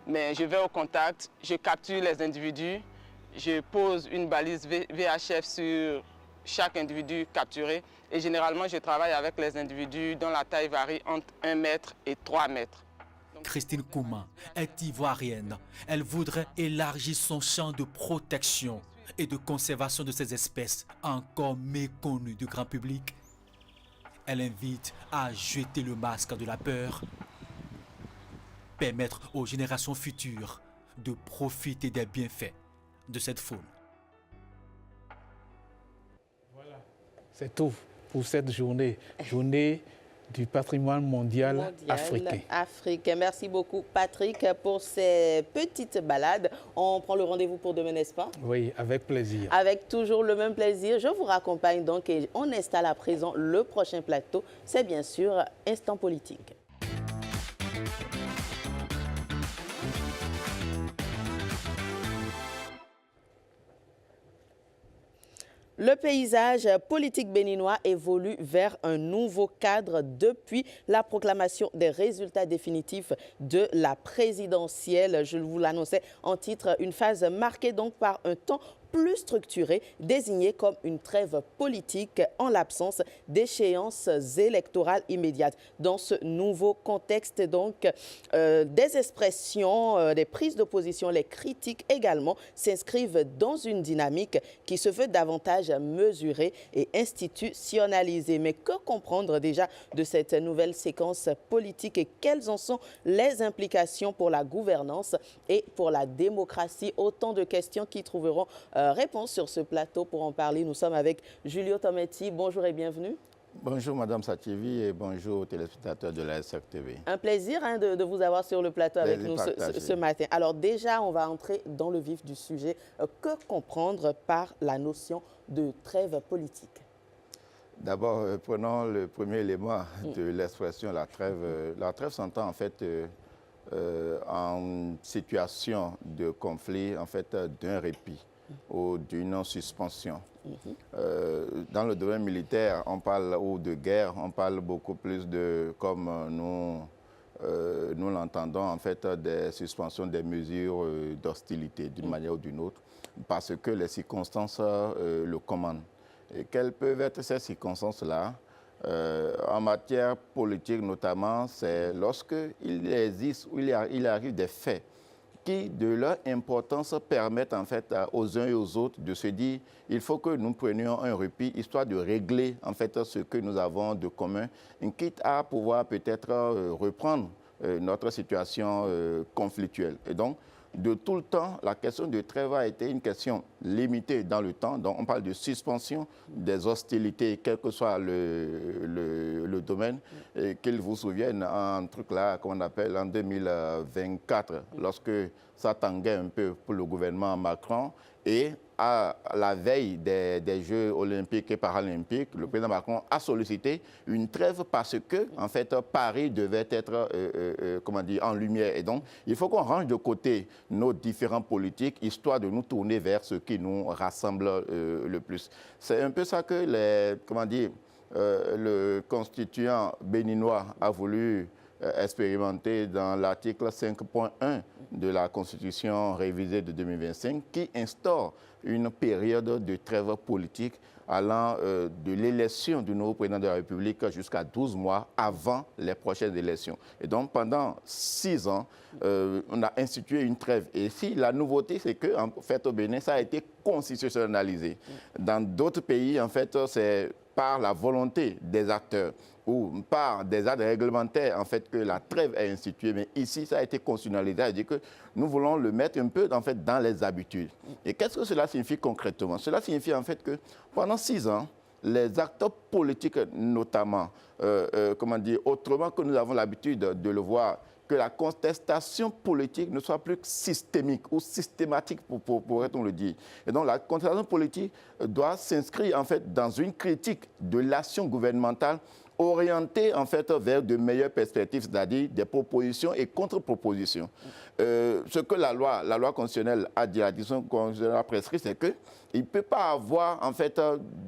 mais je vais au contact, je capture les individus, je pose une balise VHF sur chaque individu capturé et généralement je travaille avec les individus dont la taille varie entre 1 mètre et 3 mètres. Christine Kouman est ivoirienne. Elle voudrait élargir son champ de protection et de conservation de ces espèces encore méconnues du grand public. Elle invite à jeter le masque de la peur, permettre aux générations futures de profiter des bienfaits de cette faune. Voilà, c'est tout pour cette journée du patrimoine mondial africain. Merci beaucoup Patrick pour ces petites balades. On prend le rendez-vous pour demain, n'est-ce pas? Oui, avec plaisir. Avec toujours le même plaisir. Je vous raccompagne donc et on installe à présent le prochain plateau. C'est bien sûr Instant Politique. Le paysage politique béninois évolue vers un nouveau cadre depuis la proclamation des résultats définitifs de la présidentielle. Je vous l'annonçais en titre, une phase marquée donc par un temps plus structuré, désigné comme une trêve politique en l'absence d'échéances électorales immédiates. Dans ce nouveau contexte, donc, des expressions, des prises d'opposition, les critiques également s'inscrivent dans une dynamique qui se veut davantage mesurée et institutionnalisée. Mais que comprendre déjà de cette nouvelle séquence politique et quelles en sont les implications pour la gouvernance et pour la démocratie? Autant de questions qui trouveront réponse sur ce plateau. Pour en parler, nous sommes avec Julio Tometti. Bonjour et bienvenue. Bonjour Madame Sativi et bonjour aux téléspectateurs de la SRTV. Un plaisir de vous avoir sur le plateau avec nous ce matin. Alors déjà, on va entrer dans le vif du sujet. Que comprendre par la notion de trêve politique? D'abord, prenons le premier élément de l'expression, la trêve. La trêve s'entend en fait en situation de conflit, en fait, d'un répit ou d'une suspension. Dans le domaine militaire, on parle, ou de guerre, on parle beaucoup plus de, comme nous l'entendons, en fait, des suspensions des mesures d'hostilité d'une manière ou d'une autre, parce que les circonstances le commandent. Et quelles peuvent être ces circonstances-là? En matière politique notamment, c'est lorsqu'il existe ou il arrive des faits qui, de leur importance, permettent en fait aux uns et aux autres de se dire il faut que nous prenions un répit, histoire de régler en fait ce que nous avons de commun, quitte à pouvoir peut-être reprendre notre situation conflictuelle. Et donc, de tout le temps, la question de trêve a été une question limitée dans le temps. Donc, on parle de suspension des hostilités, quel que soit le domaine. Et qu'ils vous souviennent, un truc là, qu'on appelle en 2024, lorsque ça tanguait un peu pour le gouvernement Macron, et à la veille des Jeux olympiques et paralympiques, le président Macron a sollicité une trêve parce que, en fait, Paris devait être, comment dire, en lumière. Et donc, il faut qu'on range de côté nos différents politiques, histoire de nous tourner vers ce qui nous rassemble le plus. C'est un peu ça que le constituant béninois a voulu expérimenté dans l'article 5.1 de la Constitution révisée de 2025 qui instaure une période de trêve politique allant de l'élection du nouveau président de la République jusqu'à 12 mois avant les prochaines élections. Et donc, pendant 6 ans, on a institué une trêve. Et si la nouveauté, c'est que, en fait, au Bénin, ça a été constitutionnalisé. Dans d'autres pays, en fait, c'est par la volonté des acteurs ou par des actes réglementaires, en fait, que la trêve est instituée. Mais ici, ça a été constitutionnalisé. C'est-à-dire que nous voulons le mettre un peu, en fait, dans les habitudes. Et qu'est-ce que cela signifie concrètement? Cela signifie, en fait, que pendant 6 ans, les acteurs politiques, notamment, comment dire, autrement que nous avons l'habitude de le voir, que la contestation politique ne soit plus systémique ou systématique, pourrait-on le dire. Et donc, la contestation politique doit s'inscrire, en fait, dans une critique de l'action gouvernementale orientée, en fait, vers de meilleures perspectives, c'est-à-dire des propositions et contre-propositions. Ce que la loi constitutionnelle a dit, la décision constitutionnelle a prescrit, c'est qu'il ne peut pas avoir, en fait,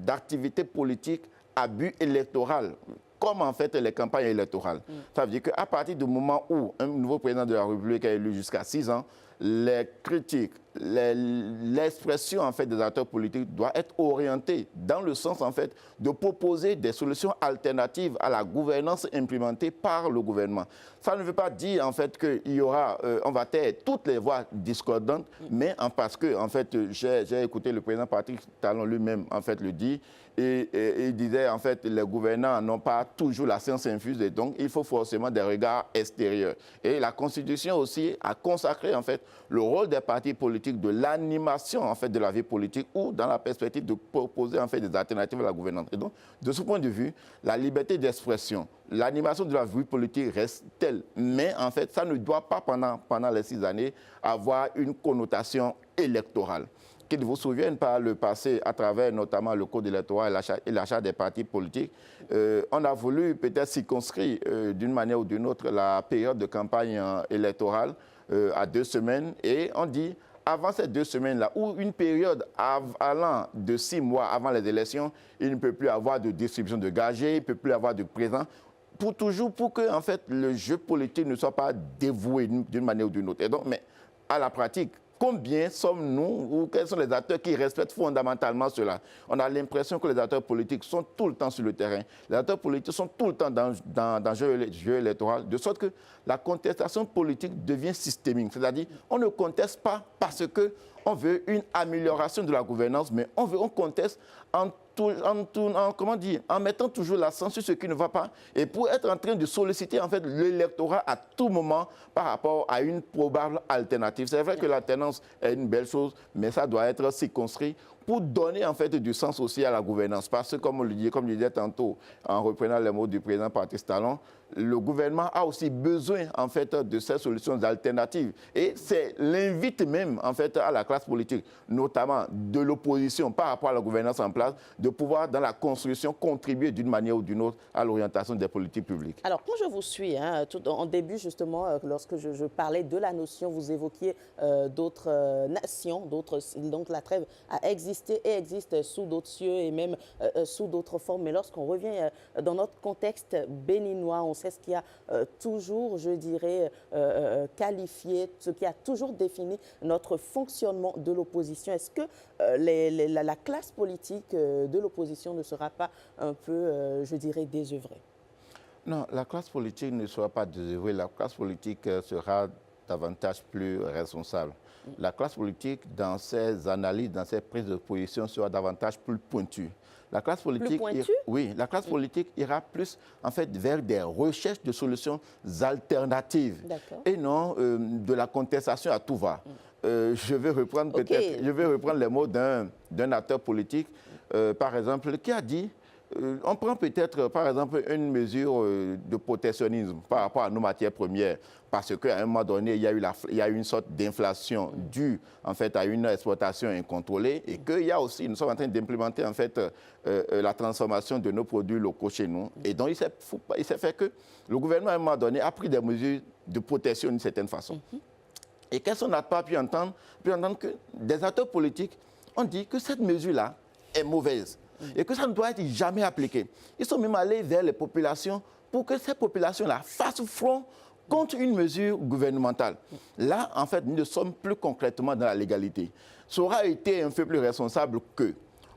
d'activité politique à but électoral, comme en fait les campagnes électorales. Ça veut dire qu'à partir du moment où un nouveau président de la République est élu jusqu'à 6 ans, les critiques, l'expression en fait des acteurs politiques doit être orientée dans le sens en fait de proposer des solutions alternatives à la gouvernance implémentée par le gouvernement. Ça ne veut pas dire en fait qu'il y aura, on va taire toutes les voix discordantes, mais parce que en fait j'ai écouté le président Patrick Talon lui-même en fait le dire. Et il disait, en fait, les gouvernants n'ont pas toujours la science infuse, et donc il faut forcément des regards extérieurs. Et la Constitution aussi a consacré, en fait, le rôle des partis politiques, de l'animation, en fait, de la vie politique, ou dans la perspective de proposer, en fait, des alternatives à la gouvernance. Et donc, de ce point de vue, la liberté d'expression, l'animation de la vie politique reste telle. Mais, en fait, ça ne doit pas, pendant les 6 années, avoir une connotation électorale. Qu'ils vous souviennent par le passé, à travers notamment le code électoral et l'achat des partis politiques, on a voulu peut-être circonscrire d'une manière ou d'une autre la période de campagne électorale à 2 semaines. Et on dit, avant ces 2 semaines-là, ou une période allant de 6 mois avant les élections, il ne peut plus avoir de distribution de gagés, il ne peut plus avoir de présents, pour que en fait, le jeu politique ne soit pas dévoué d'une manière ou d'une autre. Et donc, mais à la pratique, combien sommes-nous ou quels sont les acteurs qui respectent fondamentalement cela? On a l'impression que les acteurs politiques sont tout le temps sur le terrain. Les acteurs politiques sont tout le temps dans le jeu électoral, de sorte que la contestation politique devient systémique. C'est-à-dire on ne conteste pas parce qu'on veut une amélioration de la gouvernance, mais on conteste en mettant toujours l'accent sur ce qui ne va pas et pour être en train de solliciter en fait l'électorat à tout moment par rapport à une probable alternative. C'est vrai que l'alternance est une belle chose, mais ça doit être circonscrit pour donner en fait du sens aussi à la gouvernance. Parce que comme je le disais tantôt, en reprenant les mots du président Patrice Talon, le gouvernement a aussi besoin en fait de ces solutions alternatives. Et c'est l'invite même en fait à la classe politique, notamment de l'opposition par rapport à la gouvernance en place, de pouvoir dans la construction contribuer d'une manière ou d'une autre à l'orientation des politiques publiques. Alors quand je vous suis, tout en début justement, lorsque je parlais de la notion, vous évoquiez d'autres nations, donc la trêve a existé et existe sous d'autres cieux et même sous d'autres formes. Mais lorsqu'on revient dans notre contexte béninois, on sait ce qui a toujours, je dirais, qualifié, ce qui a toujours défini notre fonctionnement de l'opposition. Est-ce que la classe politique de l'opposition ne sera pas un peu, je dirais, désœuvrée? Non, la classe politique ne sera pas désœuvrée. La classe politique sera davantage plus responsable. La classe politique, dans ses analyses, dans ses prises de position, sera davantage plus pointue. La classe politique, oui, la classe politique ira plus en fait vers des recherches de solutions alternatives et non de la contestation à tout va. Je vais reprendre peut-être, je vais reprendre les mots d'un acteur politique, par exemple, qui a dit. On prend peut-être, par exemple, une mesure de protectionnisme par rapport à nos matières premières, parce qu'à un moment donné, il y a eu une sorte d'inflation due en fait à une exploitation incontrôlée et qu'il y a aussi, nous sommes en train d'implémenter en fait la transformation de nos produits locaux chez nous. Et donc, il s'est fait que le gouvernement, à un moment donné, a pris des mesures de protection d'une certaine façon. Et qu'est-ce qu'on n'a pas pu entendre que des acteurs politiques ont dit que cette mesure-là est mauvaise. Et que ça ne doit être jamais appliqué. Ils sont même allés vers les populations pour que ces populations-là fassent front contre une mesure gouvernementale. Là, en fait, nous ne sommes plus concrètement dans la légalité. Ça aura été un peu plus responsable que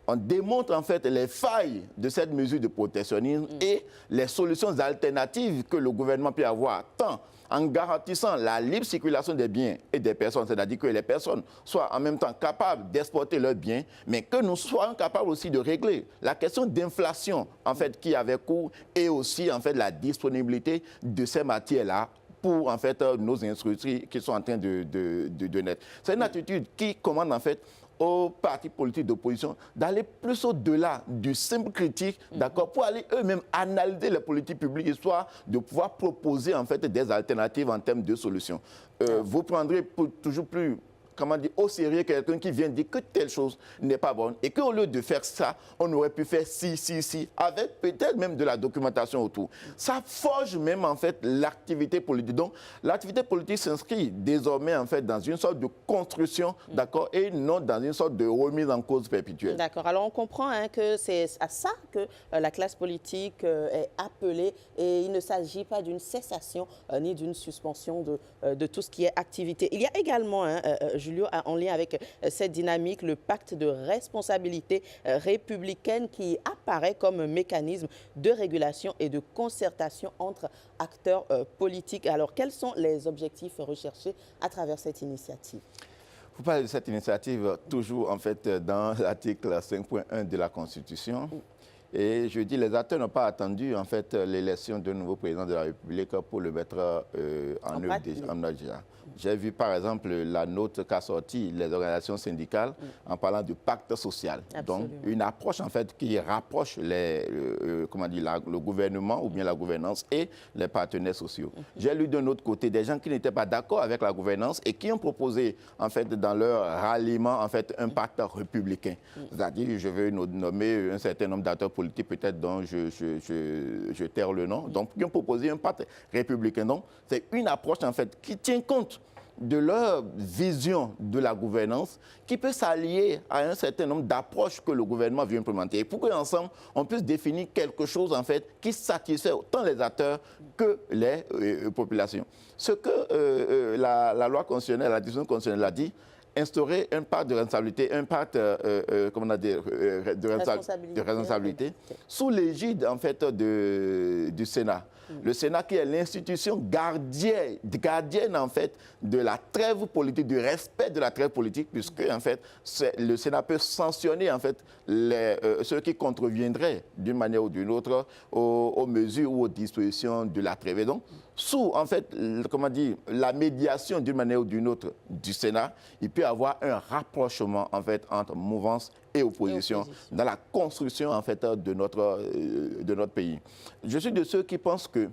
on démontre en fait les failles de cette mesure de protectionnisme et les solutions alternatives que le gouvernement peut avoir, tant en garantissant la libre circulation des biens et des personnes, c'est-à-dire que les personnes soient en même temps capables d'exporter leurs biens, mais que nous soyons capables aussi de régler la question d'inflation en fait qui avait cours et aussi en fait la disponibilité de ces matières-là pour en fait nos industries qui sont en train de naître. C'est une attitude qui commande en fait aux partis politiques d'opposition d'aller plus au-delà du simple critique, d'accord, pour aller eux-mêmes analyser les politiques publiques, histoire de pouvoir proposer en fait des alternatives en termes de solutions. Vous prendrez toujours plus, comment dire, au sérieux quelqu'un qui vient dire que telle chose n'est pas bonne et qu'au lieu de faire ça, on aurait pu faire si, avec peut-être même de la documentation autour. Ça forge même en fait l'activité politique. Donc l'activité politique s'inscrit désormais en fait dans une sorte de construction, d'accord, et non dans une sorte de remise en cause perpétuelle. D'accord. Alors on comprend que c'est à ça que la classe politique est appelée et il ne s'agit pas d'une cessation ni d'une suspension de tout ce qui est activité. Il y a également, Julio, en lien avec cette dynamique, le pacte de responsabilité républicaine qui apparaît comme un mécanisme de régulation et de concertation entre acteurs politiques. Alors, quels sont les objectifs recherchés à travers cette initiative? Vous parlez de cette initiative toujours en fait dans l'article 5.1 de la Constitution. Et je dis, les acteurs n'ont pas attendu en fait l'élection d'un nouveau président de la République pour le mettre en œuvre déjà. J'ai vu par exemple la note qu'a sortie les organisations syndicales en parlant du pacte social. Absolument. Donc une approche en fait qui rapproche le gouvernement ou bien la gouvernance et les partenaires sociaux. J'ai lu d'un autre côté des gens qui n'étaient pas d'accord avec la gouvernance et qui ont proposé en fait dans leur ralliement en fait un pacte républicain. C'est-à-dire, je veux nommer un certain nombre d'acteurs politiques peut-être dont je taire le nom, donc qui ont proposé un pacte républicain. Donc c'est une approche en fait qui tient compte de leur vision de la gouvernance qui peut s'allier à un certain nombre d'approches que le gouvernement veut implémenter. Et pour qu'ensemble, on puisse définir quelque chose en fait qui satisfait autant les acteurs que les populations. Ce que la loi constitutionnelle, la décision constitutionnelle a dit, instaurer un pacte de responsabilité, un pacte de responsabilité sous l'égide en fait du Sénat. Le Sénat qui est l'institution gardienne en fait de la trêve politique, du respect de la trêve politique, puisque en fait le Sénat peut sanctionner en fait ceux qui contreviendraient d'une manière ou d'une autre aux mesures ou aux dispositions de la trêve. Et donc, sous en fait, comment dire, la médiation d'une manière ou d'une autre du Sénat, il peut peut y avoir un rapprochement en fait entre mouvance et opposition dans la construction en fait de notre pays. Je suis de ceux qui pensent que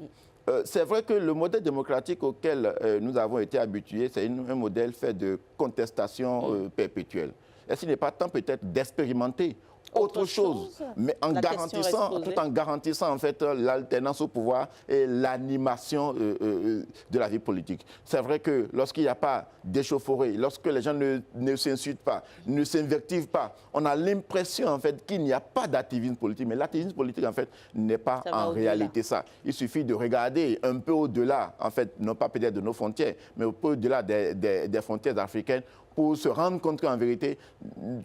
c'est vrai que le modèle démocratique auquel nous avons été habitués, c'est un modèle fait de contestation perpétuelle. Est-ce qu'il n'est pas temps peut-être d'expérimenter autre chose, mais tout en garantissant en fait l'alternance au pouvoir et l'animation de la vie politique. C'est vrai que lorsqu'il n'y a pas d'échauffourée, lorsque les gens ne s'insultent pas, ne s'invectivent pas, on a l'impression en fait qu'il n'y a pas d'activisme politique. Mais l'activisme politique en fait n'est pas en réalité ça. Il suffit de regarder un peu au-delà, en fait, non pas peut-être de nos frontières, mais un peu au-delà des frontières africaines, pour se rendre compte qu'en vérité,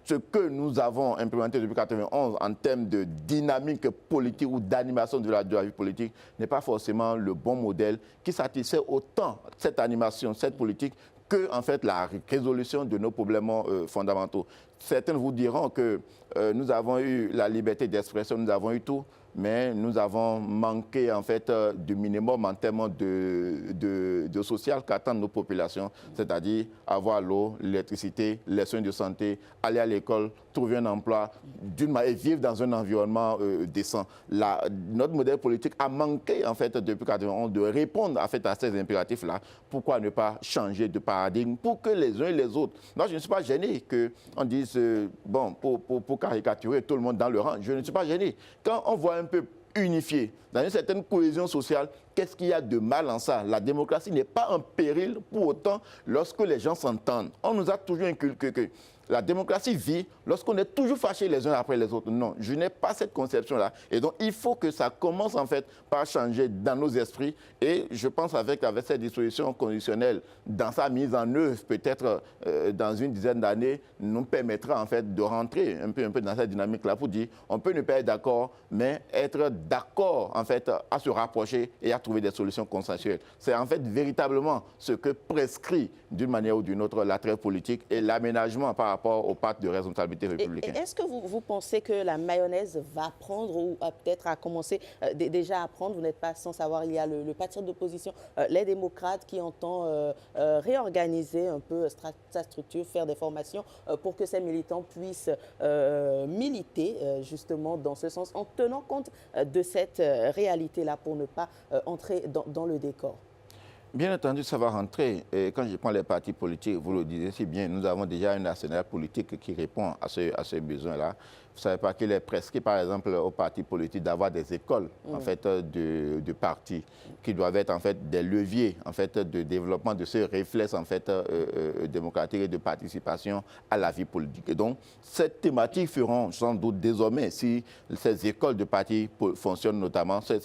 ce que nous avons implémenté depuis 1991 en termes de dynamique politique ou d'animation de la vie politique n'est pas forcément le bon modèle qui satisfait autant cette animation, cette politique, que en fait, la résolution de nos problèmes fondamentaux. Certains vous diront que nous avons eu la liberté d'expression, nous avons eu tout, mais nous avons manqué en fait du minimum en termes de social qu'attendent nos populations, c'est-à-dire avoir l'eau, l'électricité, les soins de santé, aller à l'école, trouver un emploi, et vivre dans un environnement décent. Notre modèle politique a manqué en fait depuis 1991 de répondre en fait à ces impératifs-là. Pourquoi ne pas changer de paradigme pour que les uns et les autres... Moi, je ne suis pas gêné qu'on dise, bon, pour caricaturer tout le monde dans le rang, je ne suis pas gêné. Quand on voit un peu unifié, dans une certaine cohésion sociale, qu'est-ce qu'il y a de mal en ça? La démocratie n'est pas un péril pour autant lorsque les gens s'entendent. On nous a toujours inculqué que la démocratie vit lorsqu'on est toujours fâchés les uns après les autres. Non, je n'ai pas cette conception-là. Et donc, il faut que ça commence en fait par changer dans nos esprits. Et je pense avec cette disposition conditionnelle, dans sa mise en œuvre, peut-être dans une dizaine d'années, nous permettra en fait de rentrer un peu dans cette dynamique-là pour dire on peut ne pas être d'accord, mais être d'accord en fait à se rapprocher et à trouver des solutions consensuelles. C'est en fait véritablement ce que prescrit d'une manière ou d'une autre la trêve politique et l'aménagement par rapport au pacte de responsabilité républicaine. Est-ce que vous pensez que la mayonnaise va prendre ou peut-être à commencer déjà à prendre? Vous n'êtes pas sans savoir, il y a le parti d'opposition, les démocrates, qui entend réorganiser un peu sa structure, faire des formations pour que ces militants puissent militer justement dans ce sens, en tenant compte de cette réalité-là pour ne pas entrer dans le décor. Bien entendu, ça va rentrer. Et quand je prends les partis politiques, vous le disiez si bien, nous avons déjà un arsenal politique qui répond à ce besoin-là. Vous ne savez pas qu'il est prescrit, par exemple, aux partis politiques d'avoir des écoles en fait, de partis qui doivent être en fait, des leviers en fait, de développement de ce réflexe en fait, démocratique et de participation à la vie politique. Et donc, cette thématique feront sans doute désormais, si ces écoles de partis fonctionnent notamment, ces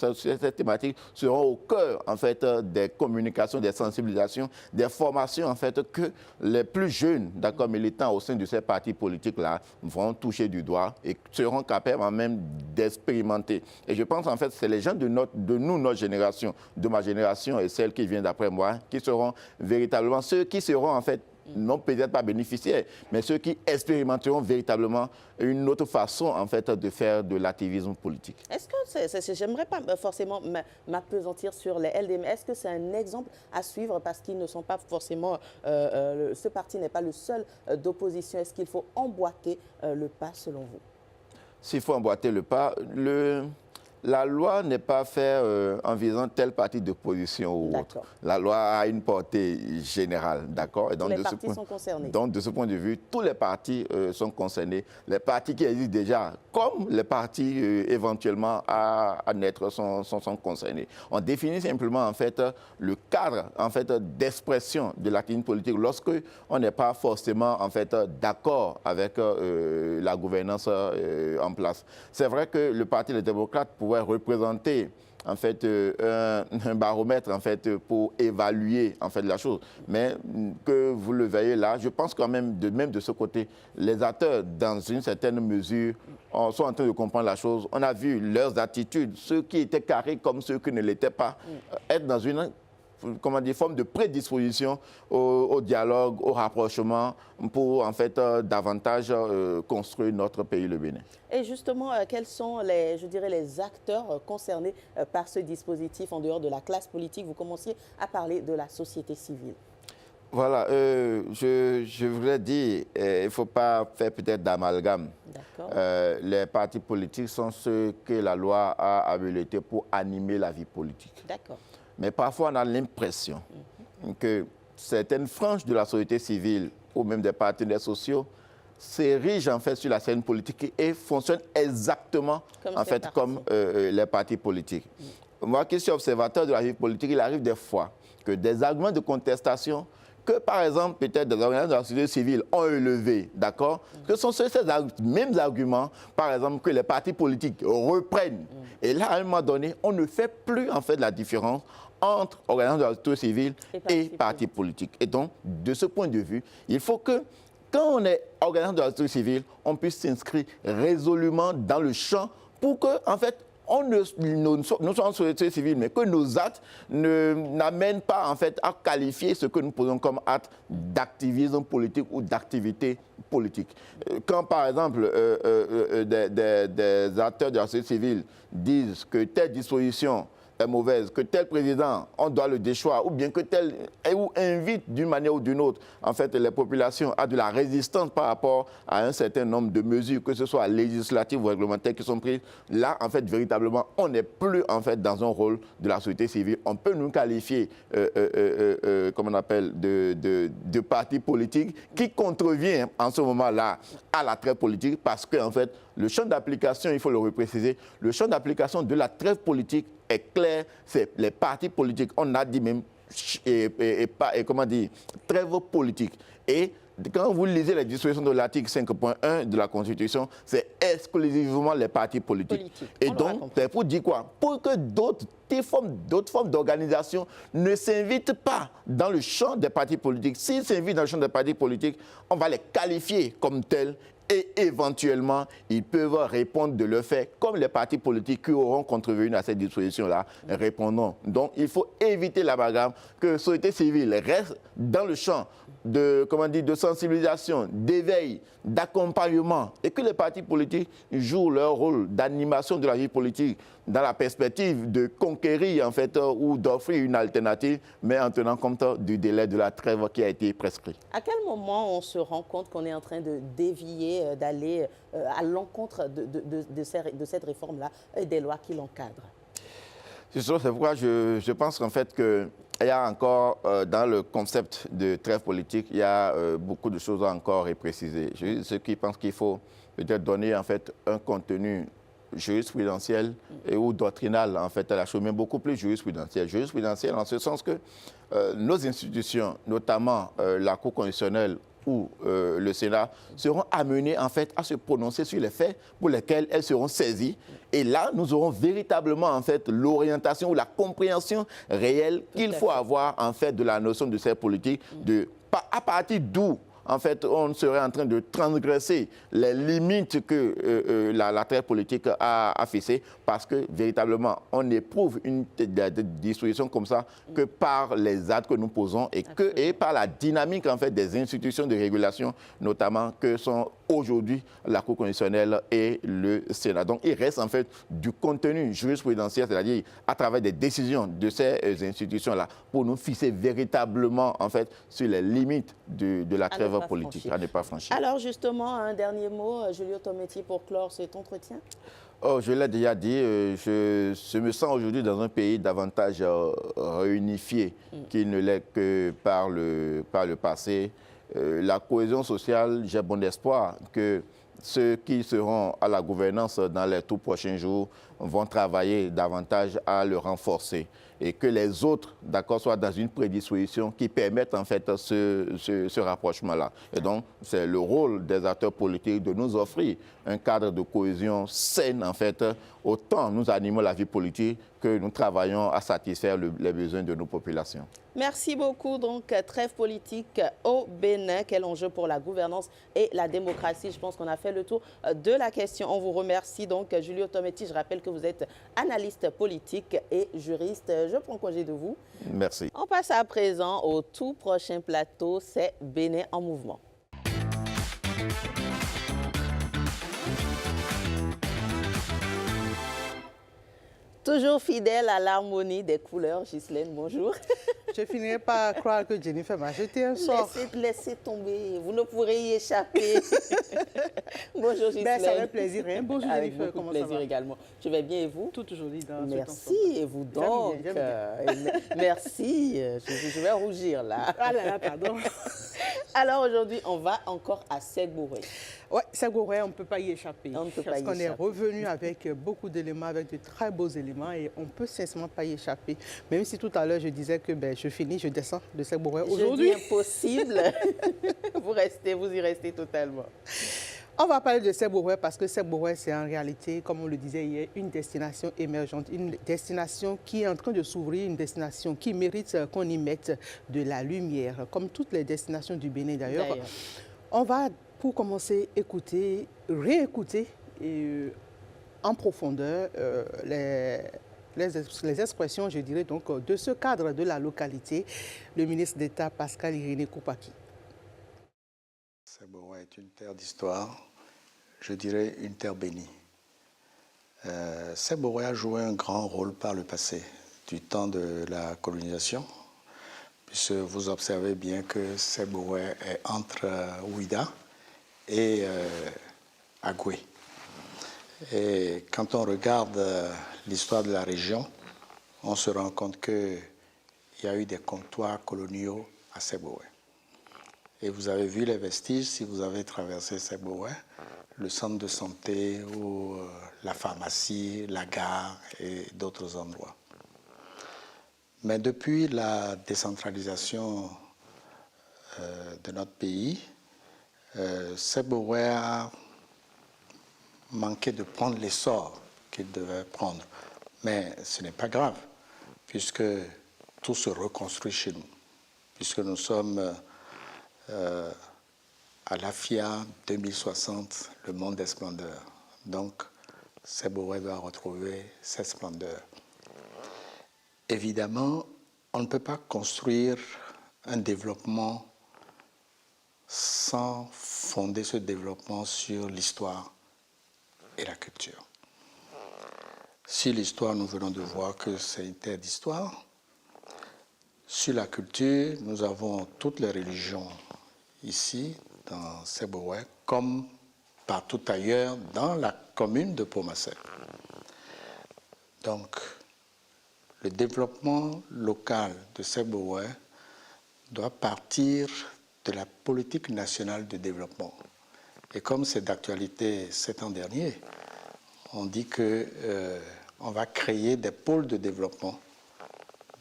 thématiques seront au cœur en fait, des communications, des sensibilisations, des formations en fait, que les plus jeunes militants au sein de ces partis politiques-là vont toucher du doigt et seront capables même d'expérimenter. Et je pense en fait que c'est les gens de notre génération, de ma génération et celle qui vient d'après moi, qui seront véritablement ceux qui seront en fait non peut-être pas bénéficiaires, mais ceux qui expérimenteront véritablement une autre façon en fait de faire de l'activisme politique. Est-ce que, j'aimerais pas forcément m'appesantir sur les LD, mais est-ce que c'est un exemple à suivre parce qu'ils ne sont pas forcément, ce parti n'est pas le seul d'opposition? Est-ce qu'il faut emboîter le pas selon vous? S'il faut emboîter le pas, la loi n'est pas faite en visant tel parti d'opposition ou autre. La loi a une portée générale, d'accord? Tous les partis sont concernés. Donc, de ce point de vue, tous les partis sont concernés. Les partis qui existent déjà, comme les partis éventuellement à naître, sont concernés. On définit simplement, en fait, le cadre, en fait, d'expression de l'activité politique lorsque on n'est pas forcément, en fait, d'accord avec la gouvernance en place. C'est vrai que le Parti des démocrates pourrait représenter en fait un baromètre en fait pour évaluer en fait la chose, mais que vous le voyez là, je pense quand même de ce côté, les acteurs dans une certaine mesure sont en train de comprendre la chose. On a vu leurs attitudes, ceux qui étaient carrés comme ceux qui ne l'étaient pas, être dans une forme de prédisposition au dialogue, au rapprochement pour en fait davantage construire notre pays, le Bénin. Et justement, quels sont les acteurs concernés par ce dispositif en dehors de la classe politique? Vous commenciez à parler de la société civile. Voilà, je voulais dire, il ne faut pas faire peut-être d'amalgame. Les partis politiques sont ceux que la loi a habilités pour animer la vie politique. Mais parfois, on a l'impression que certaines franges de la société civile ou même des partenaires sociaux s'érigent en fait sur la scène politique et fonctionnent exactement comme les partis politiques. Moi qui suis observateur de la vie politique, il arrive des fois que des arguments de contestation que, par exemple, peut-être des organismes de la société civile ont élevé, d'accord, que sont ces mêmes arguments, par exemple, que les partis politiques reprennent. Et là, à un moment donné, on ne fait plus, en fait, la différence entre organismes de la société civile et partis politiques. Et donc, de ce point de vue, il faut que, quand on est organisme de la société civile, on puisse s'inscrire résolument dans le champ pour que, en fait, nous sommes en société civile, mais que nos actes n'amènent pas en fait à qualifier ce que nous posons comme acte d'activisme politique ou d'activité politique. Quand par exemple des acteurs de la société civile disent que telle disposition est mauvaise, que tel président, on doit le déchoir, ou bien que tel ou invite d'une manière ou d'une autre, en fait, les populations à de la résistance par rapport à un certain nombre de mesures, que ce soit législatives ou réglementaires qui sont prises. Là, en fait, véritablement, on n'est plus, en fait, dans un rôle de la société civile. On peut nous qualifier, comme on appelle, de parti politique qui contrevient en ce moment-là à la trêve politique parce que, en fait, le champ d'application, il faut le repréciser, le champ d'application de la trêve politique est clair, c'est les partis politiques, on a dit même, comment dire, trêve politique. Et quand vous lisez les dispositions de l'article 5.1 de la Constitution, c'est exclusivement les partis politiques. Et donc, c'est pour dire quoi? Pour que d'autres formes d'organisation ne s'invitent pas dans le champ des partis politiques. S'ils s'invitent dans le champ des partis politiques, on va les qualifier comme tels. Et éventuellement, ils peuvent répondre de leur fait, comme les partis politiques qui auront contrevenu à cette disposition-là répondront. Donc, il faut éviter l'amalgame, que la société civile reste dans le champ de sensibilisation, d'éveil, d'accompagnement, et que les partis politiques jouent leur rôle d'animation de la vie politique dans la perspective de conquérir, en fait, ou d'offrir une alternative, mais en tenant compte du délai de la trêve qui a été prescrit. À quel moment on se rend compte qu'on est en train de dévier, d'aller à l'encontre de cette réforme-là et des lois qui l'encadrent? C'est pourquoi je pense qu'en fait il y a encore, dans le concept de trêve politique, il y a beaucoup de choses à encore préciser. Ceux qui pensent qu'il faut peut-être donner en fait un contenu jurisprudentiel ou doctrinal en fait à la chose, mais beaucoup plus jurisprudentiel. Jurisprudentiel en ce sens que nos institutions, notamment la Cour constitutionnelle ou le Sénat, seront amenés en fait à se prononcer sur les faits pour lesquels elles seront saisies. Et là, nous aurons véritablement en fait l'orientation ou la compréhension réelle qu'il faut avoir en fait de la notion de cette politique, à partir d'où en fait, on serait en train de transgresser les limites que la trêve politique a fixées, parce que véritablement, on éprouve une disposition comme ça que par les actes que nous posons et par la dynamique en fait des institutions de régulation, notamment que sont aujourd'hui la Cour constitutionnelle et le Sénat. Donc, il reste en fait du contenu jurisprudentiel, c'est-à-dire à travers des décisions de ces institutions-là, pour nous fixer véritablement en fait sur les limites de la trêve politique à ne pas franchir. Alors justement, un dernier mot, Julio Tometti, pour clore cet entretien. Oh, je l'ai déjà dit, je me sens aujourd'hui dans un pays davantage réunifié qu'il ne l'est que par le passé. La cohésion sociale, j'ai bon espoir que ceux qui seront à la gouvernance dans les tout prochains jours vont travailler davantage à le renforcer et que les autres, d'accord, soient dans une prédisposition qui permette en fait ce rapprochement-là. Et donc, c'est le rôle des acteurs politiques de nous offrir un cadre de cohésion saine, en fait, autant nous animons la vie politique que nous travaillons à satisfaire les besoins de nos populations. Merci beaucoup. Donc, trêve politique au Bénin. Quel enjeu pour la gouvernance et la démocratie? Je pense qu'on a fait le tour de la question. On vous remercie donc, Julio Tometti. Je rappelle que vous êtes analyste politique et juriste. Je prends congé de vous. Merci. On passe à présent au tout prochain plateau. C'est Bénin en mouvement. Toujours fidèle à l'harmonie des couleurs, Ghislaine, bonjour. Je finirai par croire que Jennifer m'a jeté un sort. Laissez tomber, vous ne pourrez y échapper. Bonjour Ghislaine. Ben, ça fait plaisir. Hein? Bonjour Avec Jennifer, beaucoup comment de ça plaisir va? également. Je vais bien et vous? Tout joli dans Merci, ce temps. et vous donc? J'aime bien. Merci, je vais rougir là. Ah là là, pardon. Alors aujourd'hui, on va encore à Seck-Bouré. Oui, Seck-Bouré, on ne peut pas y échapper. On ne peut pas parce y qu'on est échapper. revenu avec beaucoup d'éléments, avec de très beaux éléments et on ne peut sincèrement pas y échapper. Même si tout à l'heure je disais que je finis, je descends de Seck-Bouré aujourd'hui. Je dis impossible. Vous y restez totalement. On va parler de Seck-Bouré parce que Seck-Bouré, c'est en réalité, comme on le disait hier, une destination émergente, une destination qui est en train de s'ouvrir, une destination qui mérite qu'on y mette de la lumière, comme toutes les destinations du Bénin d'ailleurs. On va, pour commencer, réécouter en profondeur les expressions, je dirais, donc, de ce cadre de la localité, le ministre d'État Pascal Irénée Koupaki. Seck-Bouré est une terre d'histoire, je dirais une terre bénie. Seck-Bouré a joué un grand rôle par le passé, du temps de la colonisation, puisque vous observez bien que Seck-Bouré est entre Ouida et Agoué. Et quand on regarde l'histoire de la région, on se rend compte qu'il y a eu des comptoirs coloniaux à Seck-Bouré. Et vous avez vu les vestiges si vous avez traversé Seck-Bouré, le centre de santé ou la pharmacie, la gare et d'autres endroits. Mais depuis la décentralisation de notre pays, Seck-Bouré a manqué de prendre l'essor qu'il devait prendre. Mais ce n'est pas grave, puisque tout se reconstruit chez nous, puisque nous sommes à l'AFIA 2060, le monde des splendeurs. Donc, Seck-Bouré doit retrouver cette splendeur. Évidemment, on ne peut pas construire un développement sans fonder ce développement sur l'histoire et la culture. Sur l'histoire, nous venons de voir que c'est une terre d'histoire. Sur la culture, nous avons toutes les religions ici, dans Seck-Bouré, comme partout ailleurs dans la commune de Pomassé. Donc, le développement local de Seck-Bouré doit partir de la politique nationale de développement. Et comme c'est d'actualité cet an dernier, on dit qu'on va créer des pôles de développement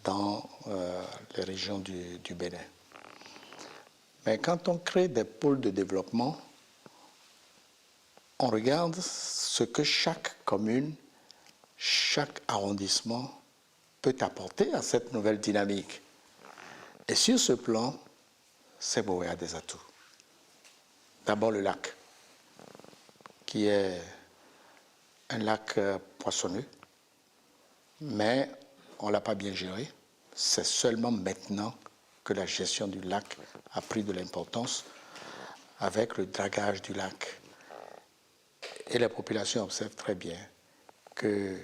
dans les régions du Bénin. Mais quand on crée des pôles de développement, on regarde ce que chaque commune, chaque arrondissement peut apporter à cette nouvelle dynamique. Et sur ce plan, Seck-Bouré a des atouts. D'abord le lac, qui est un lac poissonneux, mais on ne l'a pas bien géré. C'est seulement maintenant que la gestion du lac a pris de l'importance avec le dragage du lac. Et la population observe très bien que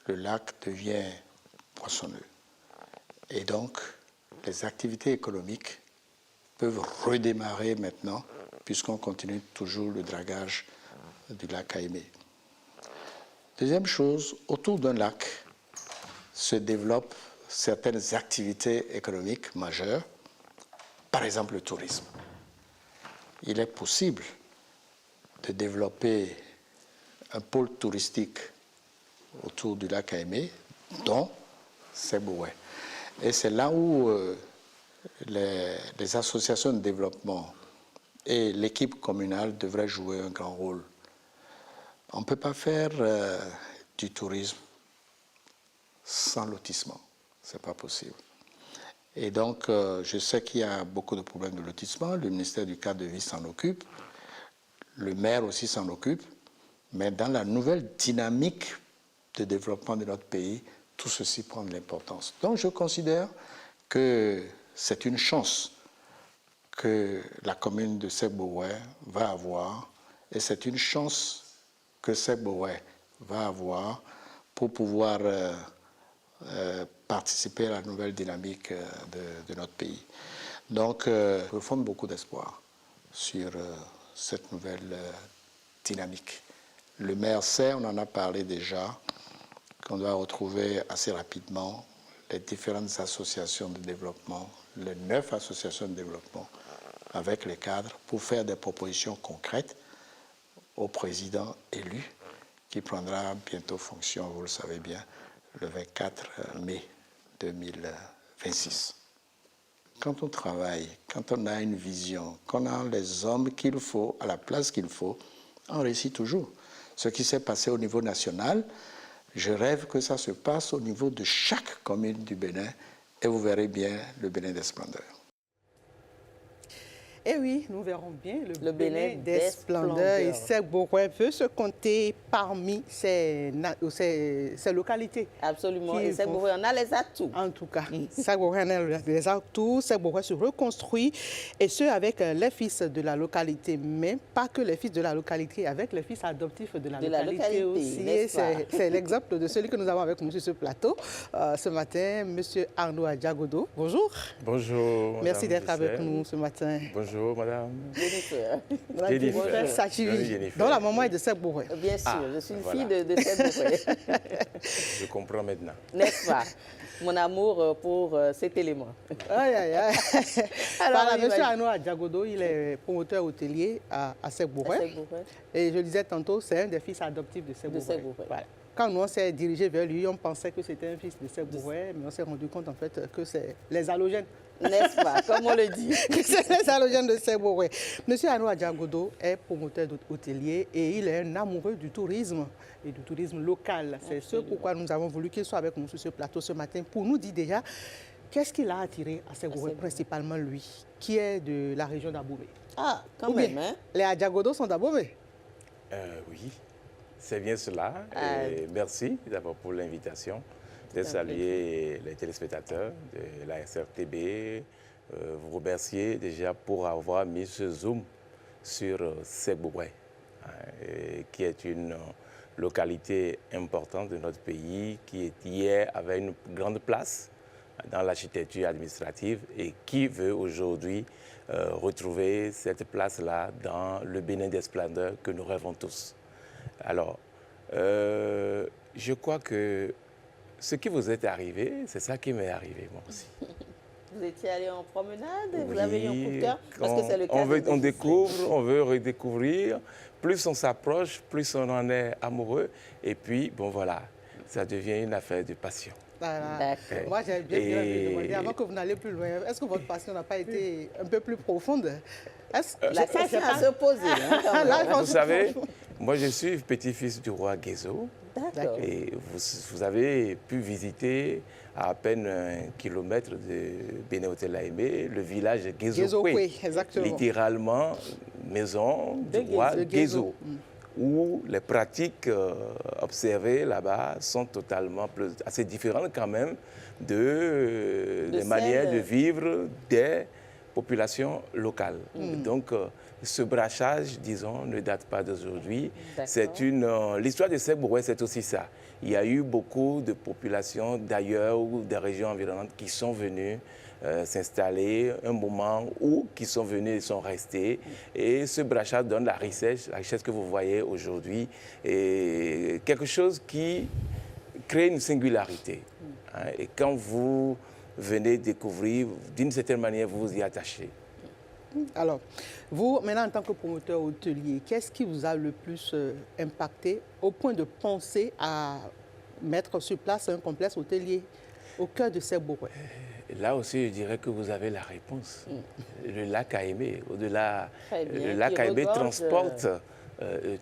le lac devient poissonneux. Et donc, les activités économiques peuvent redémarrer maintenant, puisqu'on continue toujours le dragage du lac Aimé. Deuxième chose, autour d'un lac se développent certaines activités économiques majeures, par exemple le tourisme. Il est possible de développer un pôle touristique autour du lac Aimé, dont Seck-Bouré. Et c'est là où les associations de développement et l'équipe communale devraient jouer un grand rôle. On ne peut pas faire du tourisme sans lotissement. Ce n'est pas possible. Et donc, je sais qu'il y a beaucoup de problèmes de lotissement. Le ministère du cadre de vie s'en occupe. Le maire aussi s'en occupe. Mais dans la nouvelle dynamique de développement de notre pays, tout ceci prend de l'importance. Donc, je considère que c'est une chance que la commune de Seck-Bouré va avoir. Et c'est une chance que Seck-Bouré va avoir pour pouvoir participer à la nouvelle dynamique de notre pays. Donc, je fonde beaucoup d'espoir sur cette nouvelle dynamique. Le maire sait, on en a parlé déjà, qu'on doit retrouver assez rapidement les différentes associations de développement, les 9 associations de développement, avec les cadres, pour faire des propositions concrètes au président élu, qui prendra bientôt fonction, vous le savez bien, le 24 mai 2026. Quand on travaille, quand on a une vision, quand on a les hommes qu'il faut, à la place qu'il faut, on réussit toujours. Ce qui s'est passé au niveau national, je rêve que ça se passe au niveau de chaque commune du Bénin et vous verrez bien le Bénin des splendeurs. Et oui, nous verrons bien le Bénin des splendeurs. Et Seck Bourouin veut se compter parmi ces localités. Absolument. Et Seck Bourouin en a les atouts. En tout cas, Seck Bourouin en a les atouts. Seck Bourouin se reconstruit, et ce avec les fils de la localité, mais pas que les fils de la localité, avec les fils adoptifs de la localité aussi. C'est l'exemple de celui que nous avons avec nous sur ce plateau ce matin, M. Arnaud Adjagodo. Bonjour. Bonjour. Merci d'être avec nous ce matin. Bonjour, madame. Jennifer. Jennifer Sachivi, dont la maman est de Seck Bourouin. Bien sûr, je suis une fille de Seck Bourouin. Je comprends maintenant. N'est-ce pas? Mon amour pour cet élément. Aïe, aïe, aïe. Alors, voilà, M. Arnaud Adjagodo, il est promoteur hôtelier à Seck Bourouin. Et je le disais tantôt, c'est un des fils adoptifs de Seck Bourouin. Voilà. Quand nous on s'est dirigé vers lui, on pensait que c'était un fils de Seck Bourouin, mais on s'est rendu compte en fait que c'est les halogènes. N'est-ce pas, comme on le dit. C'est les halogènes de Seck Bourouin. Monsieur Arnaud Adjagodo est promoteur hôtelier et il est un amoureux du tourisme et du tourisme local. C'est ce pourquoi nous avons voulu qu'il soit avec nous sur ce plateau ce matin pour nous dire déjà qu'est-ce qui l'a attiré à Seck Bourouin, principalement lui, qui est de la région d'Abomey. Ah, quand même, hein? Les Adjagodo sont d'Abomey. Oui. C'est bien cela. Et merci d'abord pour l'invitation de saluer les téléspectateurs de la SRTB. Vous remercier déjà pour avoir mis ce zoom sur Seck Bourouin, qui est une localité importante de notre pays, qui hier avait une grande place dans l'architecture administrative et qui veut aujourd'hui retrouver cette place-là dans le Bénin des splendeurs que nous rêvons tous. Alors, je crois que ce qui vous est arrivé, c'est ça qui m'est arrivé moi aussi. Vous étiez allé en promenade, oui, vous avez eu un coup de cœur, parce que c'est le cas. On découvre, on veut redécouvrir. Plus on s'approche, plus on en est amoureux. Et puis, bon voilà, ça devient une affaire de passion. Voilà. Moi, j'ai bien vous demander, avant que vous n'allez plus loin, est-ce que votre passion n'a pas été un peu plus profonde? La question à se poser. Hein, là, vous savez, moi, je suis petit-fils du roi Guézo. D'accord. Et vous avez pu visiter à peine 1 kilomètre de Béné-Hôtel-Aimé, le village Guézokwe, littéralement maison du roi Guézo, où les pratiques observées là-bas sont totalement assez différentes quand même des manières de vivre des populations locales. Donc, ce brachage, disons, ne date pas d'aujourd'hui. L'histoire de Seck Bourouin, c'est aussi ça. Il y a eu beaucoup de populations d'ailleurs ou des régions environnantes qui sont venues s'installer un moment ou qui sont venus et sont restés. Et ce brachage donne la richesse que vous voyez aujourd'hui, et quelque chose qui crée une singularité. Hein, et quand vous venez découvrir, d'une certaine manière, vous vous y attachez. Alors, vous, maintenant, en tant que promoteur hôtelier, qu'est-ce qui vous a le plus impacté au point de penser à mettre sur place un complexe hôtelier au cœur de Seck Bourouin? Là aussi, je dirais que vous avez la réponse. Le lac Aimé, au-delà, le lac Aimé transporte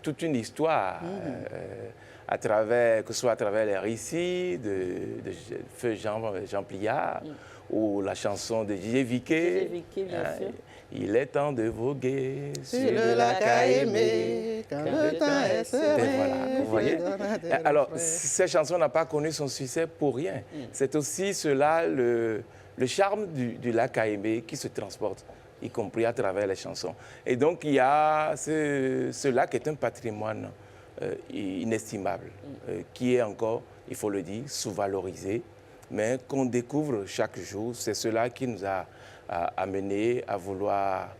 toute une histoire, à travers, que ce soit à travers les récits de feu Jean Pliard, ou la chanson de J.J. Viquet. Il est temps de voguer sur le lac Aimé, quand le temps est serein. Voilà, vous voyez. Alors, cette chanson n'a pas connu son succès pour rien. C'est aussi cela, le charme du lac Aimé qui se transporte, y compris à travers les chansons. Et donc, il y a ce lac est un patrimoine inestimable, qui est encore, il faut le dire, sous-valorisé, mais qu'on découvre chaque jour. C'est cela qui nous a amené à vouloir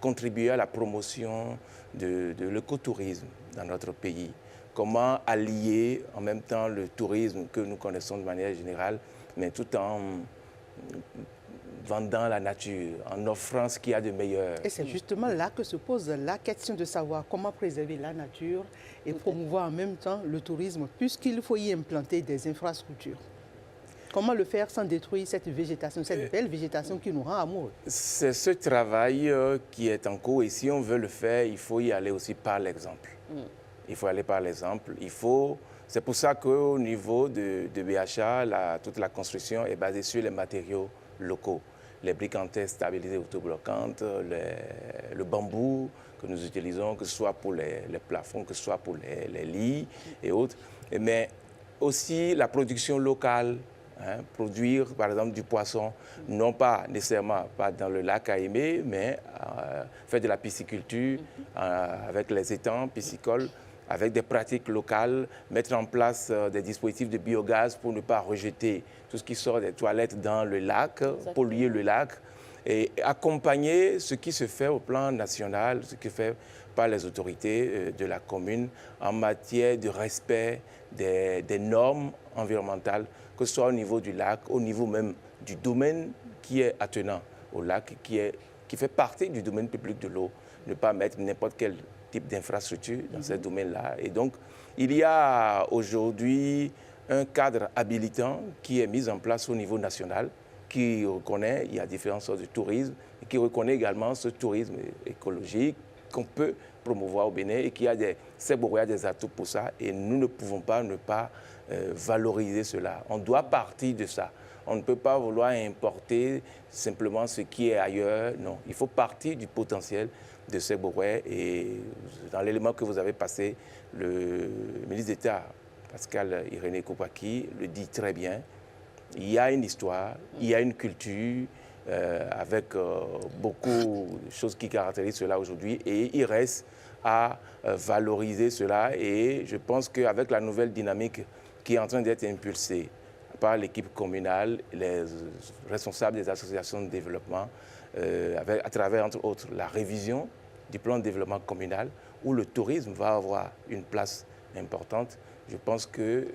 contribuer à la promotion de l'écotourisme dans notre pays. Comment allier en même temps le tourisme que nous connaissons de manière générale, mais tout en vendant la nature, en offrant ce qu'il y a de meilleur. Et c'est justement là que se pose la question de savoir comment préserver la nature et promouvoir en même temps le tourisme, puisqu'il faut y implanter des infrastructures. Comment le faire sans détruire cette végétation, cette belle végétation qui nous rend amoureux? C'est ce travail qui est en cours, et si on veut le faire, il faut y aller aussi par l'exemple. Il faut aller par l'exemple. C'est pour ça qu'au niveau de BHA, toute la construction est basée sur les matériaux locaux. Les briques en terre stabilisées autobloquantes, le bambou que nous utilisons, que ce soit pour les plafonds, que ce soit pour les lits et autres. Mais aussi la production locale, produire par exemple du poisson, non pas nécessairement pas dans le lac à aimer, mais faire de la pisciculture avec les étangs piscicoles, avec des pratiques locales, mettre en place des dispositifs de biogaz pour ne pas rejeter tout ce qui sort des toilettes dans le lac, polluer le lac, et accompagner ce qui se fait au plan national, ce qui est fait par les autorités de la commune en matière de respect des normes environnementales, que ce soit au niveau du lac, au niveau même du domaine qui est attenant au lac, qui fait partie du domaine public de l'eau, ne pas mettre n'importe quel type d'infrastructure dans ce domaine-là. Et donc, il y a aujourd'hui un cadre habilitant qui est mis en place au niveau national, qui reconnaît, il y a différentes sortes de tourisme, et qui reconnaît également ce tourisme écologique qu'on peut promouvoir au Bénin et qui a des atouts pour ça. Et nous ne pouvons pas ne pas valoriser cela. On doit partir de ça. On ne peut pas vouloir importer simplement ce qui est ailleurs. Non, il faut partir du potentiel de Seboroué. Et dans l'élément que vous avez passé, le ministre d'État, Pascal Irénée Koupaki, le dit très bien. Il y a une histoire, il y a une culture avec beaucoup de choses qui caractérisent cela aujourd'hui. Et il reste à valoriser cela. Et je pense qu'avec la nouvelle dynamique qui est en train d'être impulsée par l'équipe communale, les responsables des associations de développement, à travers, entre autres, la révision du plan de développement communal, où le tourisme va avoir une place importante. Je pense que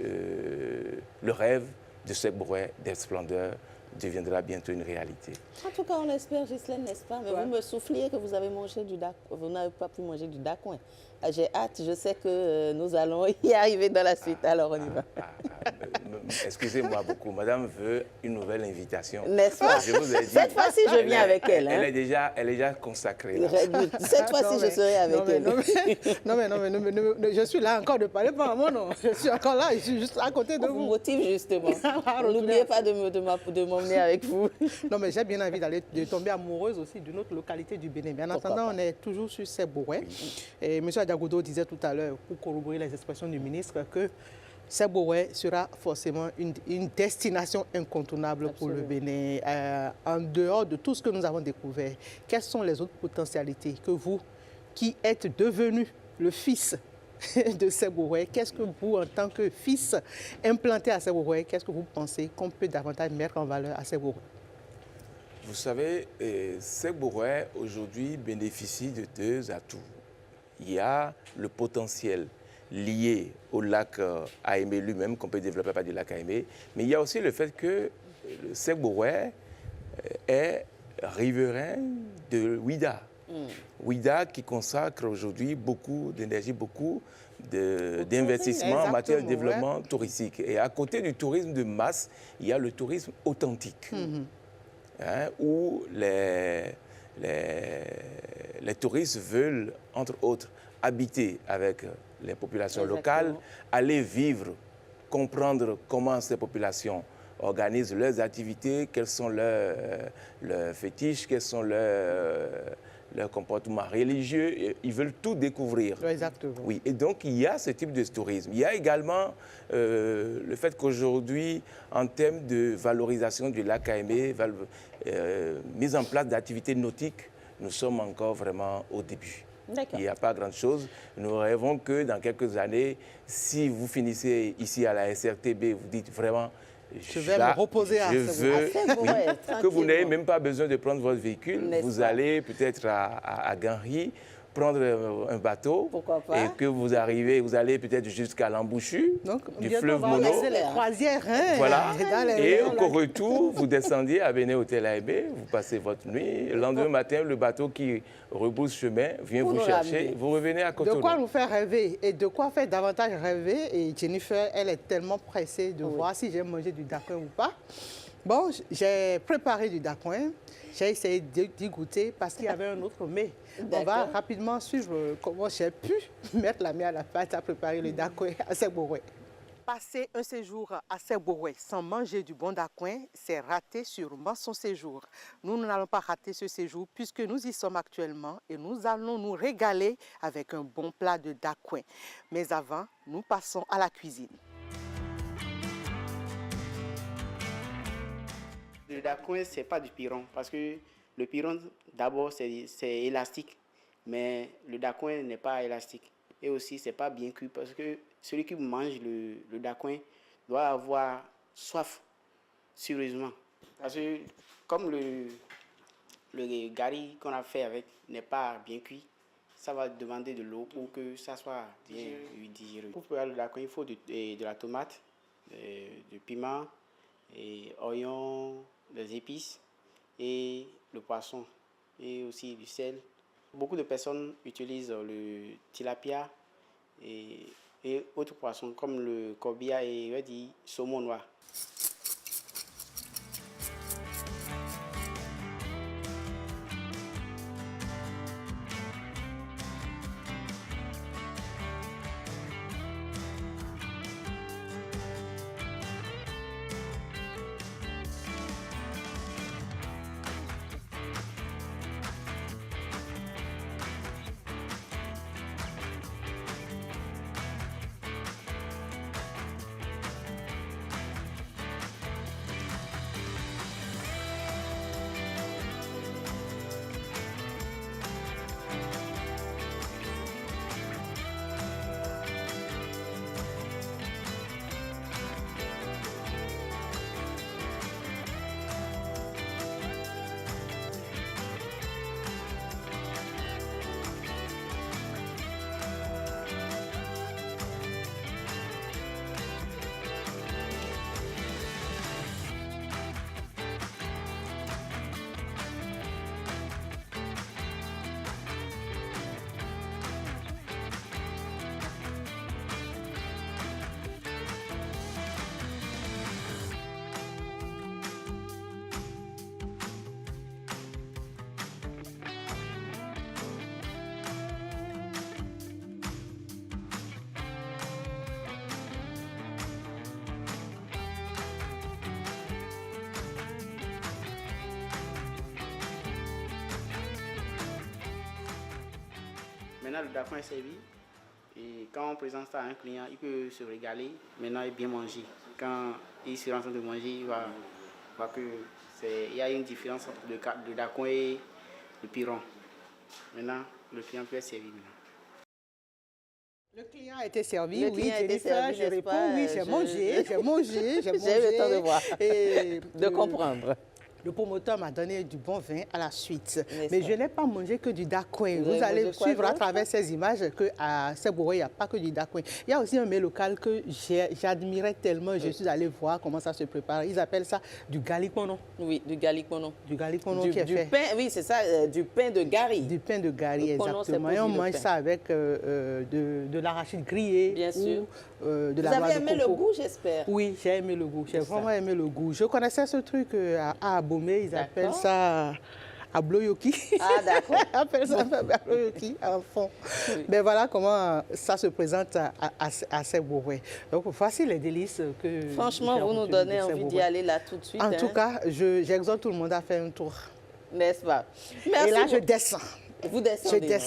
le rêve de Seboroué, des splendeurs, deviendra bientôt une réalité. En tout cas, on l'espère, Ghislaine, n'est-ce pas? Mais vous me souffliez que vous avez mangé du dacouin. Vous n'avez pas pu manger du dacouin. J'ai hâte, je sais que nous allons y arriver dans la suite. Alors, on y va. Excusez-moi beaucoup. Madame veut une nouvelle invitation. N'est-ce pas? Je vous ai dit, cette fois-ci, je viens avec elle. Elle est déjà consacrée. Là. Cette fois-ci, je serai avec elle. Non, je suis là encore de parler par moi, non. Je suis encore là, je suis juste à côté de vous. On vous motive justement. N'oubliez pas de m'emmener avec vous. Non, mais j'ai bien envie de tomber amoureuse aussi d'une autre localité du Bénin. Mais en attendant, on est toujours sur Seboroué. Et M. Adiagodo disait tout à l'heure, pour corroborer les expressions du ministre, que Seboroué sera forcément une destination incontournable pour le Bénin. En dehors de tout ce que nous avons découvert, quelles sont les autres potentialités que vous, qui êtes devenu le fils de Seboroué, qu'est-ce que vous, en tant que fils implanté à Seboroué, qu'est-ce que vous pensez qu'on peut davantage mettre en valeur à Seboroué? Vous savez, Seboroué aujourd'hui bénéficie de deux atouts. Il y a le potentiel lié au lac Aimé lui-même, qu'on peut développer par du lac Aimé, mais il y a aussi le fait que Seboroué est riverain de Ouida. Ouida qui consacre aujourd'hui beaucoup d'énergie, beaucoup d'investissements en matière de développement touristique. Et à côté du tourisme de masse, il y a le tourisme authentique, où les touristes veulent, entre autres, habiter avec les populations locales, aller vivre, comprendre comment ces populations organisent leurs activités, quels sont leurs fétiches, quels sont leurs comportements religieux. Ils veulent tout découvrir. Exactement. Oui, et donc il y a ce type de tourisme. Il y a également le fait qu'aujourd'hui, en termes de valorisation du lac Aimé, mise en place d'activités nautiques, nous sommes encore vraiment au début. Il n'y a pas grand-chose. Nous rêvons que dans quelques années, si vous finissez ici à la SRTB, vous dites vraiment... Je vais me reposer à Sèvres-Bouet, que vous n'ayez même pas besoin de prendre votre véhicule. Vous allez peut-être à Ganry, prendre un bateau et que vous arrivez, vous allez peut-être jusqu'à l'embouchure du fleuve Mono. Les croisières, hein, voilà. Et au retour, vous descendiez à Béné Hôtel AEB, vous passez votre nuit. Le lendemain matin, le bateau qui rebrousse chemin vient vous chercher. Vous revenez à Cotonou. De quoi nous faire rêver et de quoi faire davantage rêver. Et Jennifer, elle est tellement pressée de voir si j'ai mangé du dacoin ou pas. Bon, j'ai préparé du dacoin. J'ai essayé d'y goûter parce qu'il y avait un autre mets. On va rapidement suivre comment j'ai pu mettre la main à la pâte à préparer le dacoin à Sèvres-Bouet. Passer un séjour à Sèvres-Bouet sans manger du bon dacoin, c'est rater sûrement son séjour. Nous n'allons pas rater ce séjour puisque nous y sommes actuellement et nous allons nous régaler avec un bon plat de dacoin. Mais avant, nous passons à la cuisine. Le dacoin, ce n'est pas du piron, parce que le piron, d'abord, c'est élastique, mais le dacoin n'est pas élastique. Et aussi, ce n'est pas bien cuit, parce que celui qui mange le dacoin doit avoir soif, sérieusement. Parce que comme le gari qu'on a fait avec n'est pas bien cuit, ça va demander de l'eau pour que ça soit bien digéré. Pour préparer le dacoin, il faut de la tomate, du piment, et oignons, des épices et le poisson et aussi du sel. Beaucoup de personnes utilisent le tilapia et autres poissons comme le cobia et le saumon noir. Maintenant, le dacoin est servi. Et quand on présente ça à un client, il peut se régaler maintenant et bien manger. Quand il sera en train de manger, il va voir qu'il y a une différence entre le dacoin et le piron. Maintenant, le client peut être servi maintenant. Le client a été servi, oui, Jennifer, je réponds, oui, j'ai mangé. J'ai le temps de voir, de comprendre. Le promoteur m'a donné du bon vin à la suite. Mais je n'ai pas mangé que du dacoin. Vous allez suivre à travers ces images qu'à Sèvres-Bouet, il n'y a pas que du dacoin. Il y a aussi un mets local que j'admirais tellement. Je suis allée voir comment ça se prépare. Ils appellent ça du galikpono. Oui, du galikpono. Du galikpono qui est fait. Pain, oui, c'est ça, du pain de gari. Du pain de gari, exactement. Et on mange ça avec de l'arachide grillé. Bien sûr. De la Vous avez aimé le goût, j'espère? Oui, j'ai aimé le goût. J'ai vraiment aimé le goût. Je connaissais ce truc à Abomey, ils appellent ça abloyoki. Ah, d'accord. Ils appellent ça abloyoki, en fond. Oui. Mais voilà comment ça se présente à Sèvres-Bouet. Donc, voici les délices que... Franchement, vous nous donnez envie d'y aller là tout de suite. En tout cas, j'exhorte tout le monde à faire un tour. N'est-ce pas? Merci. Et là, je descends. Vous descendez,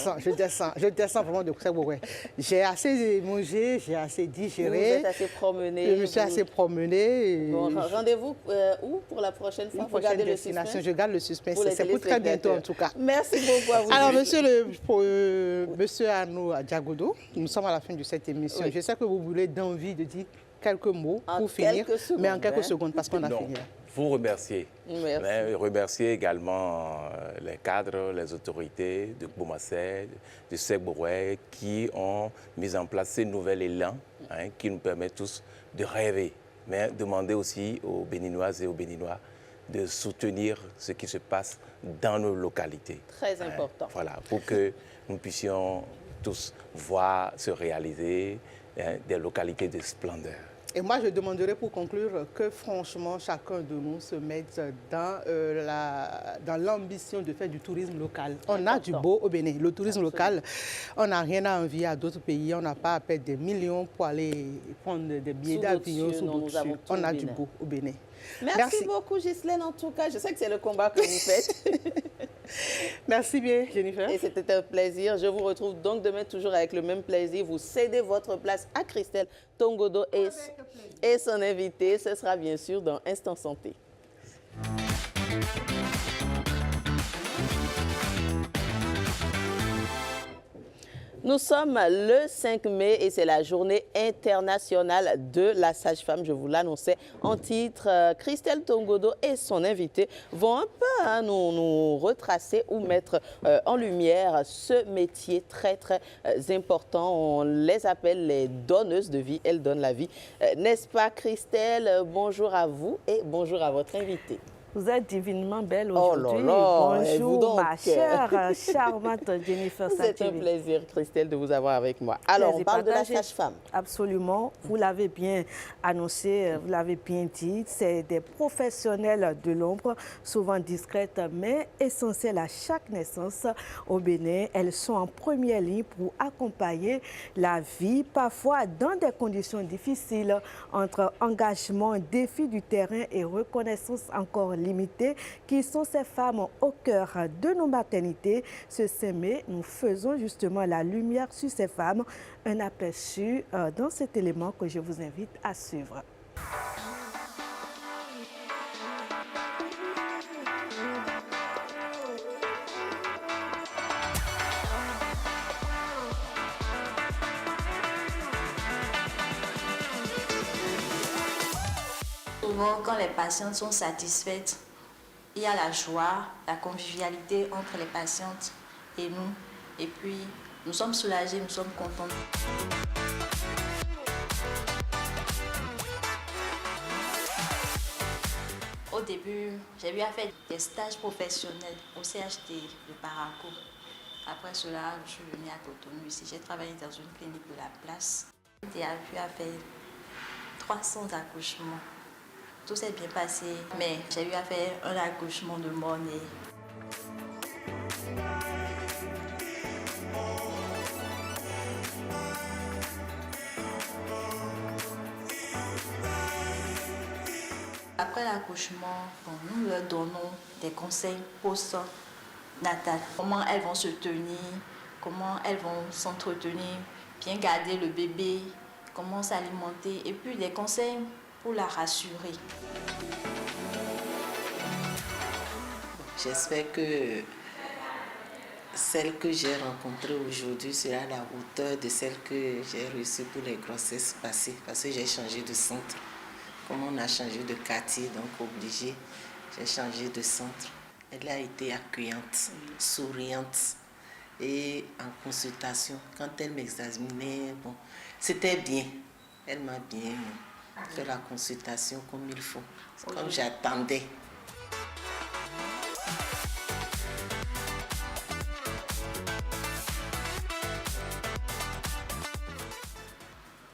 je descends vraiment de Sebouré. J'ai assez mangé, j'ai assez digéré. Vous êtes assez promené. Je me suis assez promené. Bon, rendez-vous où pour la prochaine fois? Pour la destination, je garde le suspense. C'est pour très bientôt en tout cas. Merci beaucoup à vous. Alors, monsieur Arnaud Diagodo, nous sommes à la fin de cette émission. Je sais que vous voulez d'envie de dire quelques mots pour finir, mais en quelques secondes parce qu'on a fini là. Vous remercier. Merci. Mais remercier également les cadres, les autorités de Boumassé, de Sebouré, qui ont mis en place ce nouvel élan qui nous permet tous de rêver. Mais demander aussi aux Béninoises et aux Béninois de soutenir ce qui se passe dans nos localités. Très important. Voilà, pour que nous puissions tous voir se réaliser des localités de splendeur. Et moi, je demanderais pour conclure que franchement, chacun de nous se mette dans l'ambition de faire du tourisme local. On a du beau au Bénin. Le tourisme local, on n'a rien à envier à d'autres pays. On n'a pas à perdre des millions pour aller prendre des billets d'avion sous d'autres cieux. On a du beau au Bénin. Merci beaucoup, Ghislaine, en tout cas. Je sais que c'est le combat que vous faites. Merci bien, Jennifer. Et c'était un plaisir. Je vous retrouve donc demain toujours avec le même plaisir. Vous cédez votre place à Christelle Tongodo et son invité. Ce sera bien sûr dans Instant Santé. Nous sommes le 5 mai et c'est la journée internationale de la sage-femme. Je vous l'annonçais en titre. Christelle Tongodo et son invité vont un peu nous retracer ou mettre en lumière ce métier très, très important. On les appelle les donneuses de vie. Elles donnent la vie. N'est-ce pas, Christelle? Bonjour à vous et bonjour à votre invité. Vous êtes divinement belle aujourd'hui. Oh là là, bonjour, ma chère, charmante Jennifer Santivi. C'est un plaisir, Christelle, de vous avoir avec moi. Alors, on parle de la sage-femme. Absolument. Vous l'avez bien annoncé, vous l'avez bien dit. C'est des professionnels de l'ombre, souvent discrètes, mais essentielles à chaque naissance au Bénin. Elles sont en première ligne pour accompagner la vie, parfois dans des conditions difficiles, entre engagement, défis du terrain et reconnaissance encore limitée, qui sont ces femmes au cœur de nos maternités. Ce 5 mai, nous faisons justement la lumière sur ces femmes, un aperçu dans cet élément que je vous invite à suivre. Souvent, quand les patientes sont satisfaites, il y a la joie, la convivialité entre les patientes et nous. Et puis, nous sommes soulagés, nous sommes contents. Au début, j'ai eu à faire des stages professionnels au CHT de Parakou. Après cela, je suis venue à Cotonou ici. J'ai travaillé dans une clinique de la place. J'ai eu à faire 300 accouchements. Tout s'est bien passé, mais j'ai eu à faire un accouchement de mort-né. Après l'accouchement, nous leur donnons des conseils post-natal. Comment elles vont se tenir, comment elles vont s'entretenir, bien garder le bébé, comment s'alimenter et puis des conseils pour la rassurer. J'espère que celle que j'ai rencontrée aujourd'hui sera à la hauteur de celle que j'ai reçue pour les grossesses passées, parce que j'ai changé de centre. Comme on a changé de quartier, donc obligé, j'ai changé de centre. Elle a été accueillante, souriante et en consultation. Quand elle m'examinait, bon, c'était bien. Elle m'a bien fait la consultation comme il faut, comme j'attendais.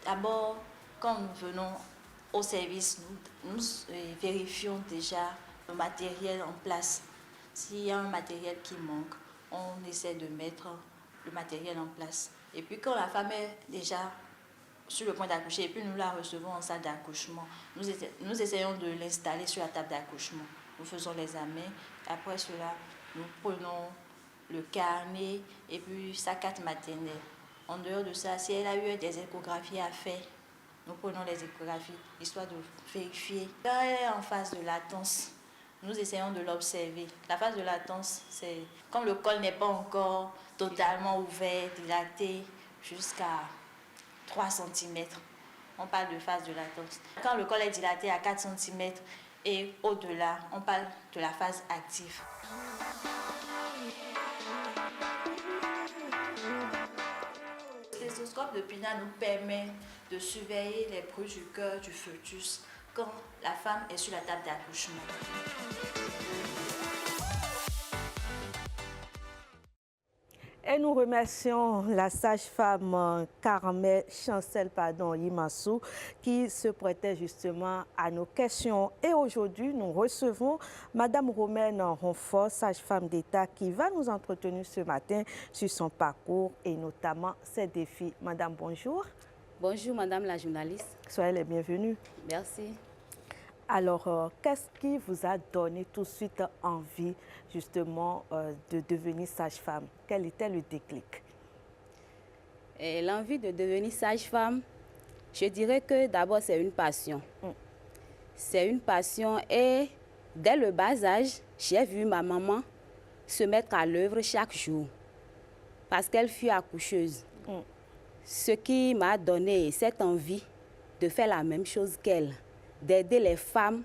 D'abord, quand nous venons au service, nous vérifions déjà le matériel en place. S'il y a un matériel qui manque, on essaie de mettre le matériel en place. Et puis quand la femme est déjà sur le point d'accoucher et puis nous la recevons en salle d'accouchement, nous essayons de l'installer sur la table d'accouchement. Nous faisons les amens. Après cela, nous prenons le carnet et puis sa carte maternelle. En dehors de ça, si elle a eu des échographies à faire, nous prenons les échographies, histoire de vérifier. Quand elle est en phase de latence, nous essayons de l'observer. La phase de latence, c'est comme le col n'est pas encore totalement ouvert, dilaté, jusqu'à 3 cm. On parle de phase de latence. Quand le col est dilaté à 4 cm et au-delà, on parle de la phase active. Le stéthoscope de Pina nous permet de surveiller les bruits du cœur du fœtus quand la femme est sur la table d'accouchement. Et nous remercions la sage-femme Carmel Chancel Yimassou qui se prêtait justement à nos questions. Et aujourd'hui, nous recevons Madame Romaine Ronfort, sage-femme d'État, qui va nous entretenir ce matin sur son parcours et notamment ses défis. Madame, bonjour. Bonjour, Madame la journaliste. Soyez les bienvenus. Merci. Alors, qu'est-ce qui vous a donné tout de suite envie, justement, de devenir sage-femme? Quel était le déclic? L'envie de devenir sage-femme, je dirais que d'abord, c'est une passion. C'est une passion et dès le bas âge, j'ai vu ma maman se mettre à l'œuvre chaque jour parce qu'elle fut accoucheuse. Ce qui m'a donné cette envie de faire la même chose qu'elle, d'aider les femmes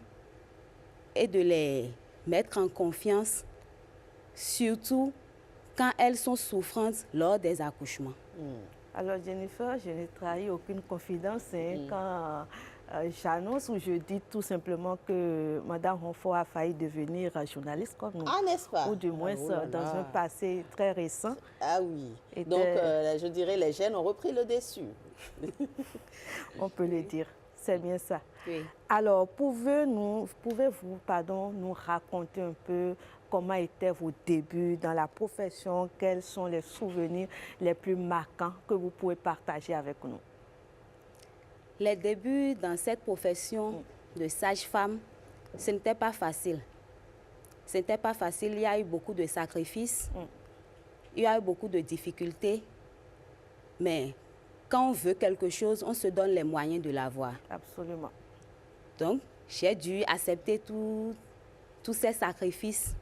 et de les mettre en confiance, surtout quand elles sont souffrantes lors des accouchements. Alors Jennifer, je n'ai trahi aucune confidence quand j'annonce ou je dis tout simplement que Madame Ronfort a failli devenir journaliste comme nous. Ah, n'est-ce pas? Ou du moins dans un passé très récent. Ah oui. Donc, je dirais les gènes ont repris le dessus. On peut le dire. C'est bien ça. Oui. Alors, pouvez-vous nous raconter un peu comment étaient vos débuts dans la profession? Quels sont les souvenirs les plus marquants que vous pouvez partager avec nous? Les débuts dans cette profession de sage-femme, ce n'était pas facile. Ce n'était pas facile. Il y a eu beaucoup de sacrifices. Il y a eu beaucoup de difficultés. Mais quand on veut quelque chose, on se donne les moyens de l'avoir. Absolument. Donc, j'ai dû accepter tous ces sacrifices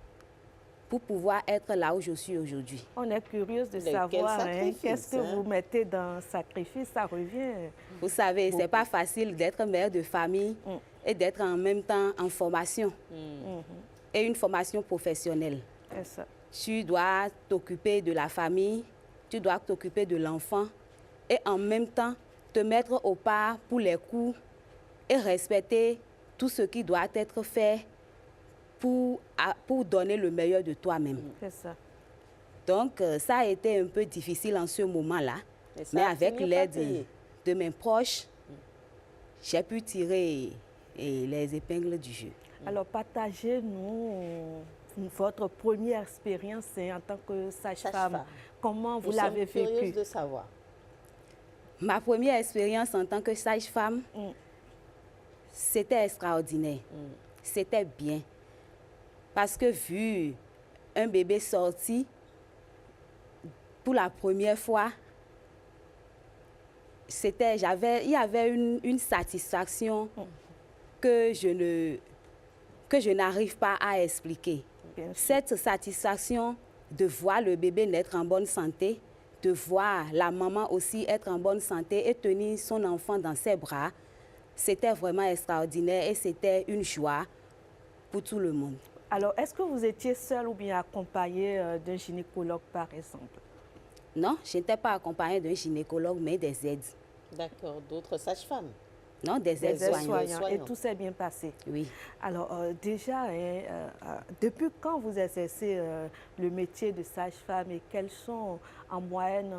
pour pouvoir être là où je suis aujourd'hui. On est curieuse de savoir qu'est-ce que vous mettez dans sacrifice, ça revient. Vous savez, ce n'est pas facile d'être mère de famille et d'être en même temps en formation. Et une formation professionnelle. C'est ça. Tu dois t'occuper de la famille, tu dois t'occuper de l'enfant et en même temps te mettre au pas pour les cours et respecter tout ce qui doit être fait pour donner le meilleur de toi-même. C'est ça. Donc, ça a été un peu difficile en ce moment-là. Mais avec l'aide de mes proches, j'ai pu tirer les épingles du jeu. Alors, partagez-nous votre première expérience en tant que sage-femme. Comment vous l'avez vécue? Nous sommes curieuses de savoir. Ma première expérience en tant que sage-femme, c'était extraordinaire. C'était bien. Parce que vu un bébé sorti pour la première fois, il y avait une satisfaction que je n'arrive pas à expliquer. Cette satisfaction de voir le bébé naître en bonne santé, de voir la maman aussi être en bonne santé et tenir son enfant dans ses bras, c'était vraiment extraordinaire et c'était une joie pour tout le monde. Alors, est-ce que vous étiez seule ou bien accompagnée d'un gynécologue, par exemple? Non, je n'étais pas accompagnée d'un gynécologue, mais des aides. D'accord, d'autres sages-femmes? Non, des aides-soignants. Et tout s'est bien passé? Oui. Alors, déjà, depuis quand vous exercez le métier de sage-femme et quel est en moyenne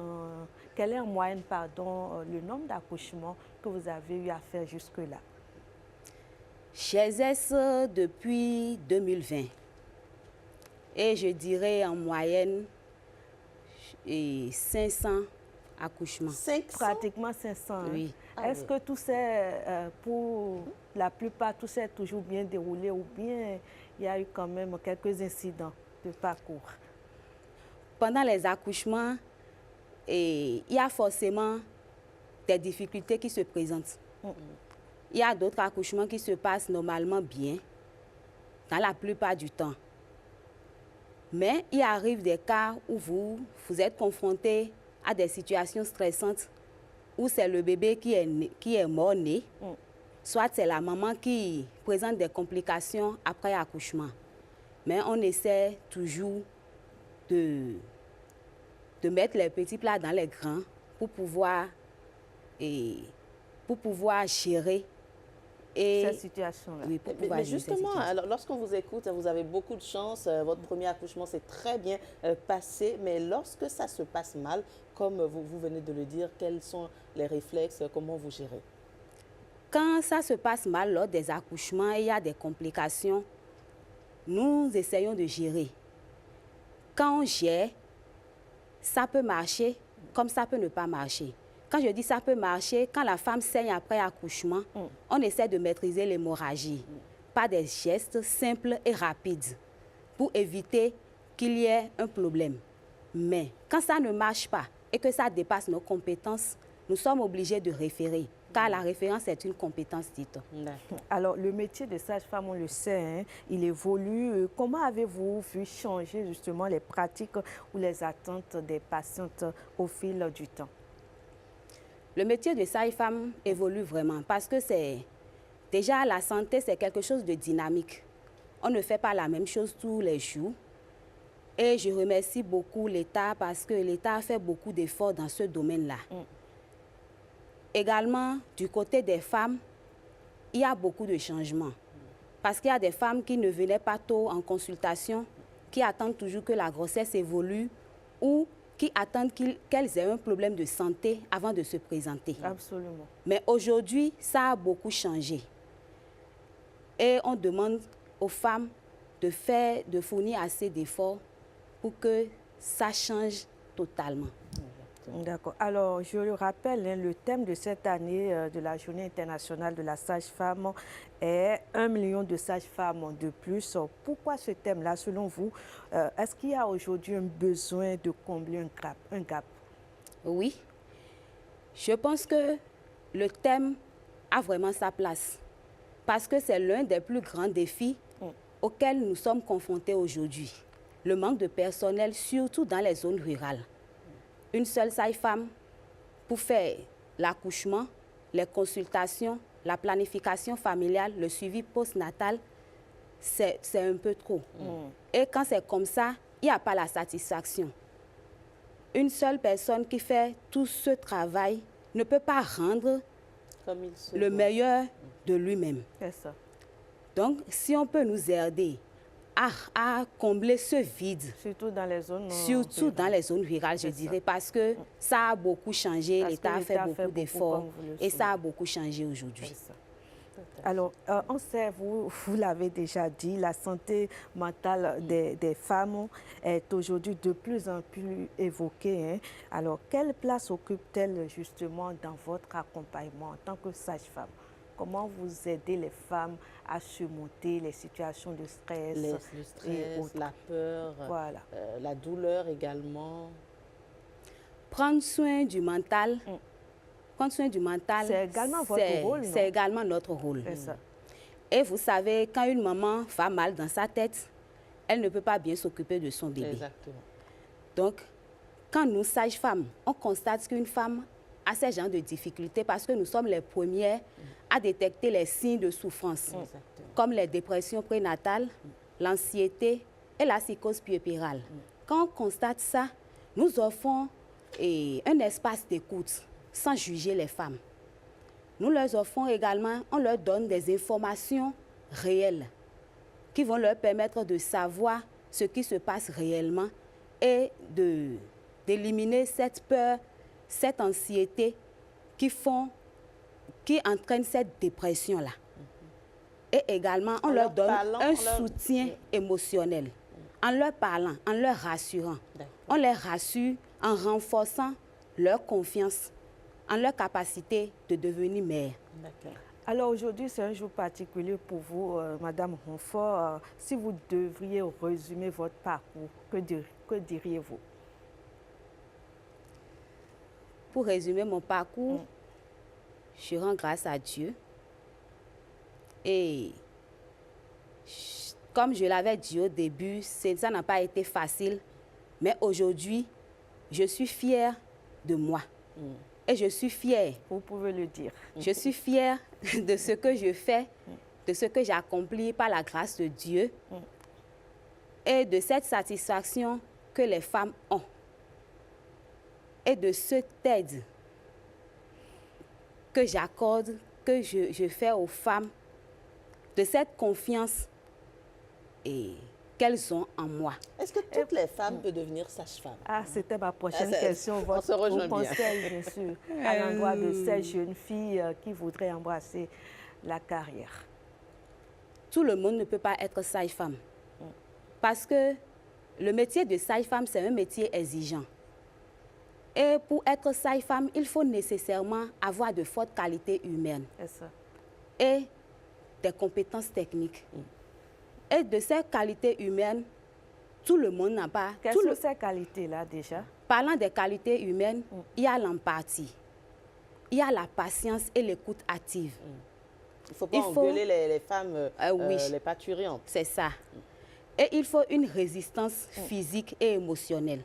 le nombre d'accouchements que vous avez eu à faire jusque-là? J'exerce depuis 2020 et je dirais en moyenne 500 accouchements. 500? Pratiquement 500. Oui. Est-ce que tout s'est, pour la plupart, tout s'est toujours bien déroulé ou bien il y a eu quand même quelques incidents de parcours? pendant les accouchements, il y a forcément des difficultés qui se présentent. Il y a d'autres accouchements qui se passent normalement bien, dans la plupart du temps. Mais il arrive des cas où vous êtes confronté à des situations stressantes, où c'est le bébé qui est mort-né, soit c'est la maman qui présente des complications après accouchement. Mais on essaie toujours de mettre les petits plats dans les grands pour pouvoir gérer cette situation-là. Oui, mais justement, alors, lorsqu'on vous écoute, vous avez beaucoup de chance, votre premier accouchement s'est très bien passé, mais lorsque ça se passe mal, comme vous venez de le dire, quels sont les réflexes, comment vous gérez? Quand ça se passe mal lors des accouchements et il y a des complications, nous essayons de gérer. Quand on gère, ça peut marcher comme ça peut ne pas marcher. Quand je dis ça peut marcher, quand la femme saigne après accouchement, on essaie de maîtriser l'hémorragie par des gestes simples et rapides pour éviter qu'il y ait un problème. Mais quand ça ne marche pas et que ça dépasse nos compétences, nous sommes obligés de référer, car la référence est une compétence dite. Alors, le métier de sage-femme, on le sait, hein, il évolue. Comment avez-vous vu changer justement les pratiques ou les attentes des patientes au fil du temps? Le métier de sage-femme évolue vraiment parce que déjà la santé, c'est quelque chose de dynamique. On ne fait pas la même chose tous les jours. Et je remercie beaucoup l'État parce que l'État a fait beaucoup d'efforts dans ce domaine-là. Également, du côté des femmes, il y a beaucoup de changements. Parce qu'il y a des femmes qui ne venaient pas tôt en consultation, qui attendent toujours que la grossesse évolue ou qui attendent qu'elles aient un problème de santé avant de se présenter. Absolument. Mais aujourd'hui, ça a beaucoup changé. Et on demande aux femmes de fournir assez d'efforts pour que ça change totalement. D'accord. Alors, je le rappelle, hein, le thème de cette année de la Journée internationale de la sage-femme est 1 million de sages-femmes de plus. Pourquoi ce thème-là, selon vous? Est-ce qu'il y a aujourd'hui un besoin de combler un gap? Oui. Je pense que le thème a vraiment sa place parce que c'est l'un des plus grands défis auxquels nous sommes confrontés aujourd'hui. Le manque de personnel, surtout dans les zones rurales. Une seule sage-femme pour faire l'accouchement, les consultations, la planification familiale, le suivi postnatal, c'est un peu trop. Et quand c'est comme ça, il n'y a pas la satisfaction. Une seule personne qui fait tout ce travail ne peut pas rendre le meilleur de lui-même. C'est ça. Donc, si on peut nous aider à combler ce vide. Surtout dans les zones rurales, je dirais, parce que ça a beaucoup changé, l'État a fait beaucoup d'efforts et ça a beaucoup changé aujourd'hui. Alors, on sait, vous l'avez déjà dit, la santé mentale des femmes est aujourd'hui de plus en plus évoquée. Hein. Alors, quelle place occupe-t-elle justement dans votre accompagnement en tant que sage-femme? Comment vous aidez les femmes à surmonter les situations de stress, le stress, la peur, voilà. La douleur également? Prendre soin du mental, c'est également votre rôle, c'est également notre rôle. C'est ça. Et vous savez, quand une maman va mal dans sa tête, elle ne peut pas bien s'occuper de son bébé. Exactement. Donc, quand nous, sages-femmes, on constate qu'une femme a ce genre de difficultés parce que nous sommes les premières à détecter les signes de souffrance, comme les dépressions prénatales, l'anxiété et la psychose puerpérale. Quand on constate ça, nous offrons un espace d'écoute sans juger les femmes. Nous leur offrons également, on leur donne des informations réelles qui vont leur permettre de savoir ce qui se passe réellement et d'éliminer cette peur, cette anxiété qui entraîne cette dépression-là. Et également, on leur donne un soutien émotionnel. En leur parlant, en leur rassurant. On les rassure en renforçant leur confiance, en leur capacité de devenir mère. Alors aujourd'hui, c'est un jour particulier pour vous, Madame Ronfort. Si vous devriez résumer votre parcours, que diriez-vous? pour résumer mon parcours, je rends grâce à Dieu. Et comme je l'avais dit au début, ça n'a pas été facile. Mais aujourd'hui, je suis fière de moi. Et je suis fière. Vous pouvez le dire. Je suis fière de ce que je fais, de ce que j'ai accompli par la grâce de Dieu et de cette satisfaction que les femmes ont et de cette aide que j'accorde, que je fais aux femmes, de cette confiance qu'elles ont en moi. Est-ce que toutes les femmes peuvent devenir sage-femme? Ah, c'était ma prochaine question. On se rejoint vos conseils, bien sûr, à l'endroit de ces jeunes filles qui voudraient embrasser la carrière. Tout le monde ne peut pas être sage-femme. Parce que le métier de sage-femme, c'est un métier exigeant. Et pour être sage-femme, il faut nécessairement avoir de fortes qualités humaines. Et des compétences techniques. Et de ces qualités humaines, tout le monde n'a pas... Quelles sont ces qualités-là déjà? Parlant des qualités humaines, il y a l'empathie, il y a la patience et l'écoute active. Il ne faut pas engueuler les femmes oui, les parturiantes. C'est ça. Et il faut une résistance physique et émotionnelle.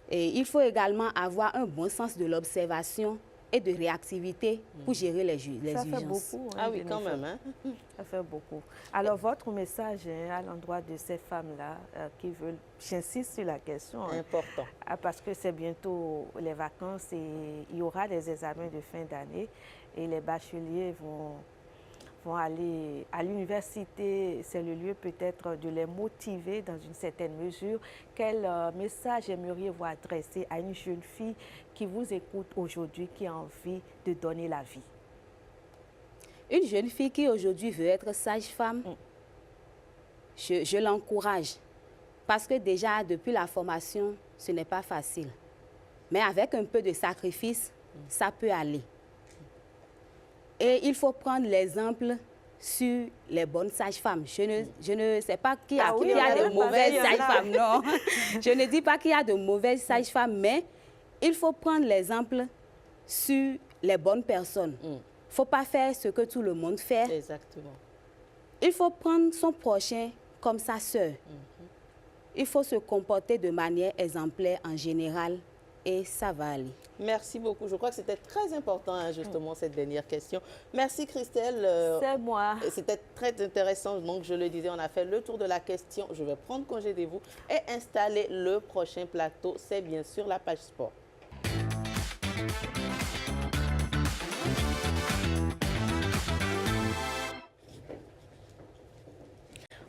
Et il faut également avoir un bon sens de l'observation et de réactivité pour gérer les urgences. Ça fait beaucoup. Ah oui, quand même. Hein? Ça fait beaucoup. Alors, votre message à l'endroit de ces femmes-là qui veulent, j'insiste sur la question. Important. Parce que c'est bientôt les vacances et il y aura des examens de fin d'année et les bacheliers vont aller à l'université. C'est le lieu peut-être de les motiver dans une certaine mesure. Quel message aimeriez-vous adresser à une jeune fille qui vous écoute aujourd'hui, qui a envie de donner la vie? Une jeune fille qui aujourd'hui veut être sage-femme, je l'encourage. Parce que déjà, depuis la formation, ce n'est pas facile. Mais avec un peu de sacrifice, ça peut aller. Et il faut prendre l'exemple sur les bonnes sages-femmes. Je ne sais pas qui a de mauvaises sages-femmes, non. Je ne dis pas qu'il y a de mauvaises sages-femmes, mais il faut prendre l'exemple sur les bonnes personnes. Il ne faut pas faire ce que tout le monde fait. Exactement. Il faut prendre son prochain comme sa sœur. Il faut se comporter de manière exemplaire en général. Et ça va aller. Merci beaucoup. Je crois que c'était très important, hein, justement, cette dernière question. Merci, Christelle. C'est moi. C'était très intéressant. Donc, je le disais, on a fait le tour de la question. Je vais prendre congé de vous et installer le prochain plateau. C'est bien sûr la page sport.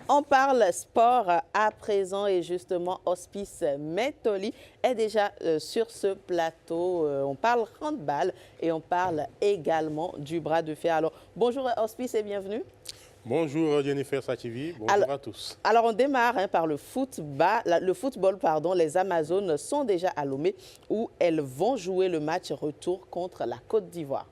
On parle sport à présent et justement Hospice Mentoli est déjà sur ce plateau. On parle handball et on parle également du bras de fer. Alors bonjour Hospice et bienvenue. Bonjour Jennifer Sativi, bonjour à tous. Alors on démarre par le football. Les Amazones sont à Lomé où elles vont jouer le match retour contre la Côte d'Ivoire.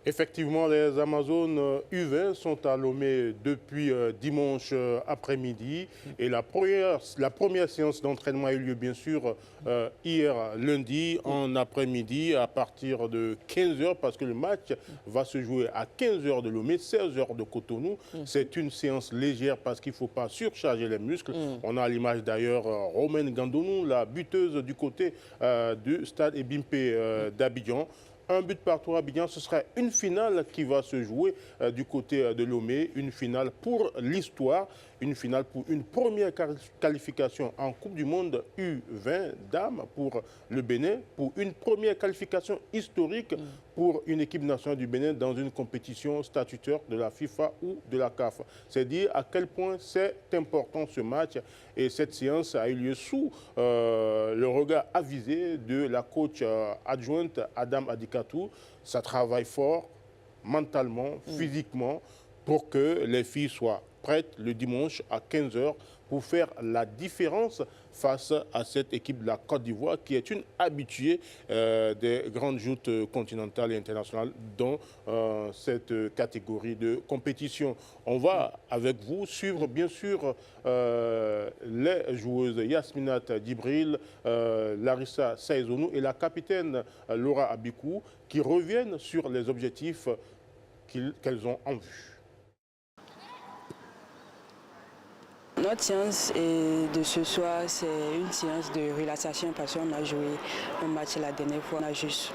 Effectivement, les Amazones U20 sont à Lomé depuis dimanche après-midi. Et la première séance d'entraînement a eu lieu, bien sûr, hier lundi en après-midi à partir de 15h parce que le match va se jouer à 15h de Lomé, 16h de Cotonou. C'est une séance légère parce qu'il ne faut pas surcharger les muscles. On a à l'image d'ailleurs Romaine Gandonou, la buteuse du côté du stade Ebimpe d'Abidjan. Un but partout à Abidjan, ce sera une finale qui va se jouer du côté de Lomé, une finale pour l'histoire, une finale pour une première qualification en Coupe du Monde U20 dames pour le Bénin, pour une première qualification historique pour une équipe nationale du Bénin dans une compétition statutaire de la FIFA ou de la CAF. C'est dire à quel point c'est important ce match et cette séance a eu lieu sous le regard avisé de la coach adjointe Adam Adikatou. Ça travaille fort, mentalement, physiquement, pour que les filles soient prête le dimanche à 15 h pour faire la différence face à cette équipe de la Côte d'Ivoire qui est une habituée des grandes joutes continentales et internationales dans cette catégorie de compétition. On va avec vous suivre bien sûr les joueuses Yasminat Djibril, Larissa Saïzonou et la capitaine Laura Abikou qui reviennent sur les objectifs qu'elles ont en vue. Notre séance de ce soir, c'est une séance de relaxation parce qu'on a joué un match la dernière fois. On a juste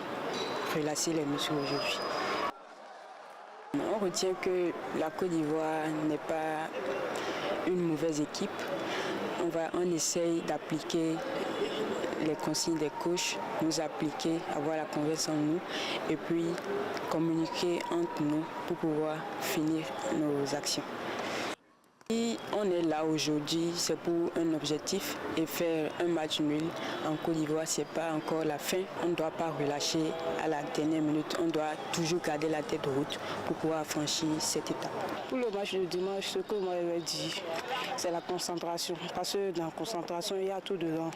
relaxé les muscles aujourd'hui. On retient que la Côte d'Ivoire n'est pas une mauvaise équipe. On essaye d'appliquer les consignes des coachs, nous appliquer, avoir la confiance en nous et puis communiquer entre nous pour pouvoir finir nos actions. Si on est là aujourd'hui, c'est pour un objectif et faire un match nul en Côte d'Ivoire, ce n'est pas encore la fin. On ne doit pas relâcher à la dernière minute, on doit toujours garder la tête haute pour pouvoir franchir cette étape. Pour le match de dimanche, ce que moi j'avais dit, c'est la concentration. Parce que dans la concentration, il y a tout dedans.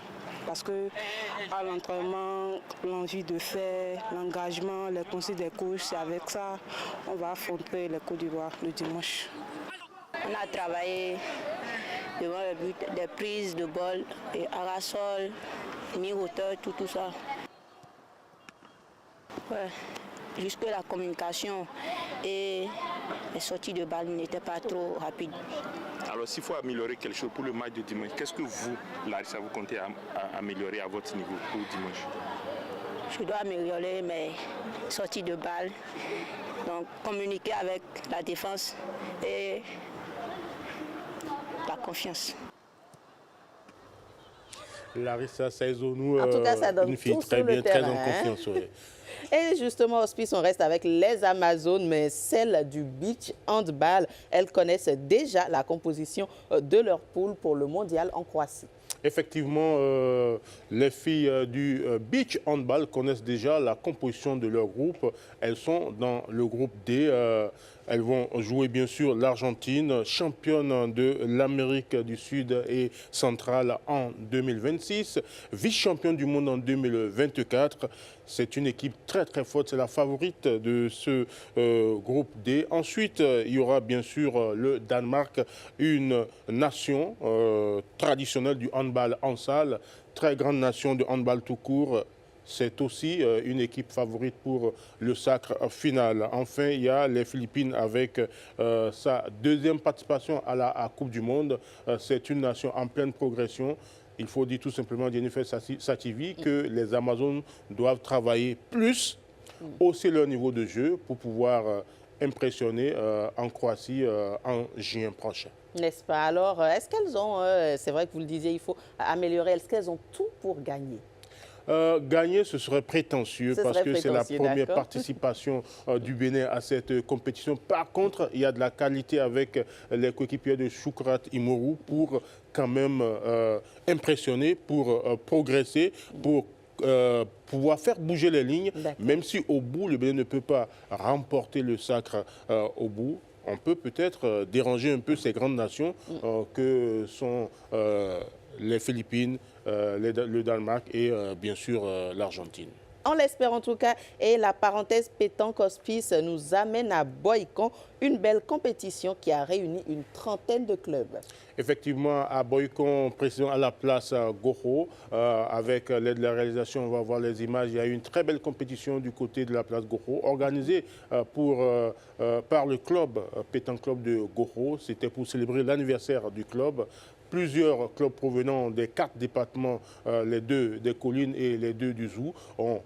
Parce que à l'entraînement, l'envie de faire, l'engagement, les conseils des coachs, c'est avec ça on va affronter les Côte d'Ivoire le dimanche. On a travaillé devant le but, des prises de bol, et arasol, mi-hauteur, tout ça. Ouais. Jusque la communication et les sorties de balles n'étaient pas trop rapides. Alors s'il faut améliorer quelque chose pour le match de dimanche, qu'est-ce que vous, Larissa, vous comptez améliorer à votre niveau pour dimanche? Je dois améliorer mes sorties de balles, donc communiquer avec la défense et la confiance. Larissa Saïzonou, en tout cas, ça donne une fille tout très sur bien, le très terrain, en confiance. Oui. Et justement, Hospice, on reste avec les Amazones, mais celles du beach handball. Elles connaissent déjà la composition de leur poule pour le mondial en Croatie. Effectivement, les filles du beach handball connaissent déjà la composition de leur groupe. Elles sont dans le groupe D. Elles vont jouer bien sûr l'Argentine, championne de l'Amérique du Sud et centrale en 2026, vice-championne du monde en 2024. C'est une équipe très très forte, c'est la favorite de ce groupe D. Ensuite, il y aura bien sûr le Danemark, une nation traditionnelle du handball en salle, très grande nation de handball tout court. C'est aussi une équipe favorite pour le sacre final. Enfin, il y a les Philippines avec sa deuxième participation à la Coupe du Monde. C'est une nation en pleine progression. Il faut dire tout simplement, Jennifer Sativi, que les Amazones doivent travailler plus, hausser leur niveau de jeu pour pouvoir impressionner en Croatie en juin prochain. N'est-ce pas? Alors, est-ce qu'elles ont, c'est vrai que vous le disiez, il faut améliorer, est-ce qu'elles ont tout pour gagner? Gagner, ce serait prétentieux parce que c'est la première participation du Bénin à cette compétition. Par contre, il y a de la qualité avec les coéquipiers de Choukrat Imourou pour quand même impressionner, pour progresser, pour pouvoir faire bouger les lignes, même si au bout, le Bénin ne peut pas remporter le sacre au bout. On peut peut-être déranger un peu ces grandes nations que sont les Philippines, le Danemark et bien sûr l'Argentine. On l'espère en tout cas. Et la parenthèse pétanque Hospice nous amène à Boycon, une belle compétition qui a réuni une trentaine de clubs. Effectivement, à Boycon, précisément à la place Goro, avec l'aide de la réalisation, on va voir les images. Il y a eu une très belle compétition du côté de la place Goro, organisée par le club, pétanque club de Goro. C'était pour célébrer l'anniversaire du club. Plusieurs clubs provenant des 4 départements, les 2 des collines et les 2 du Zou, ont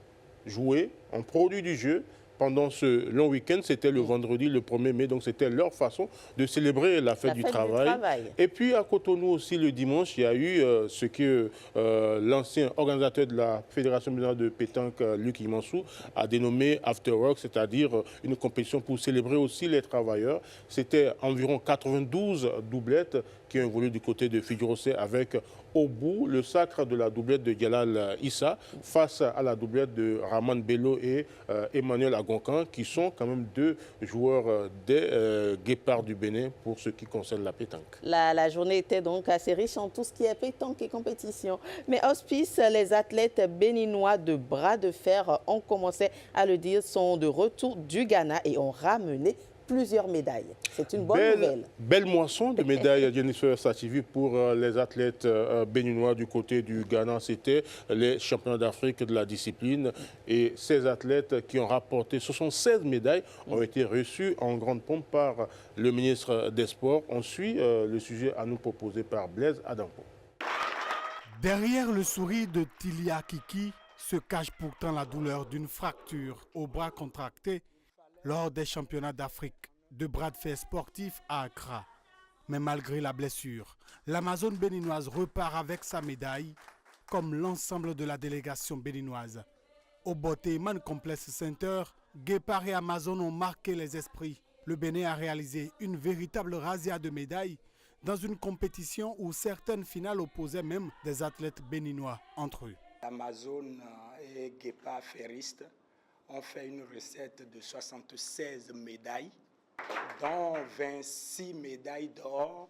joué, ont produit du jeu. Pendant ce long week-end, c'était le vendredi, le 1er mai, donc c'était leur façon de célébrer la fête du travail. Et puis à Cotonou aussi, le dimanche, il y a eu ce que l'ancien organisateur de la Fédération de pétanque, Luc Imansou, a dénommé After Work, c'est-à-dire une compétition pour célébrer aussi les travailleurs. C'était environ 92 doublettes qui ont évolué du côté de Figueroa avec au bout le sacre de la doublette de Dialal Issa face à la doublette de Raman Bello et Emmanuel Agoncan, qui sont quand même deux joueurs des Guépards du Bénin pour ce qui concerne la pétanque. La journée était donc assez riche en tout ce qui est pétanque et compétition. Mais auspice, les athlètes béninois de bras de fer, on commençait à le dire, sont de retour du Ghana et ont ramené plusieurs médailles. C'est une bonne nouvelle. Belle moisson de médailles, Jennifer Sativi, pour les athlètes béninois du côté du Ghana. C'était les championnats d'Afrique de la discipline. Et ces athlètes qui ont rapporté 76 médailles ont été reçus en grande pompe par le ministre des Sports. On suit le sujet à nous proposé par Blaise Adampo. Derrière le sourire de Tilia Kiki se cache pourtant la douleur d'une fracture au bras contracté lors des championnats d'Afrique de bras de fer sportifs à Accra. Mais malgré la blessure, l'Amazone béninoise repart avec sa médaille, comme l'ensemble de la délégation béninoise. Au Botteiman Complex Center, Guépard et Amazone ont marqué les esprits. Le Bénin a réalisé une véritable razzia de médailles dans une compétition où certaines finales opposaient même des athlètes béninois entre eux. Amazone et Guépard Ferriste ont fait une recette de 76 médailles, dont 26 médailles d'or,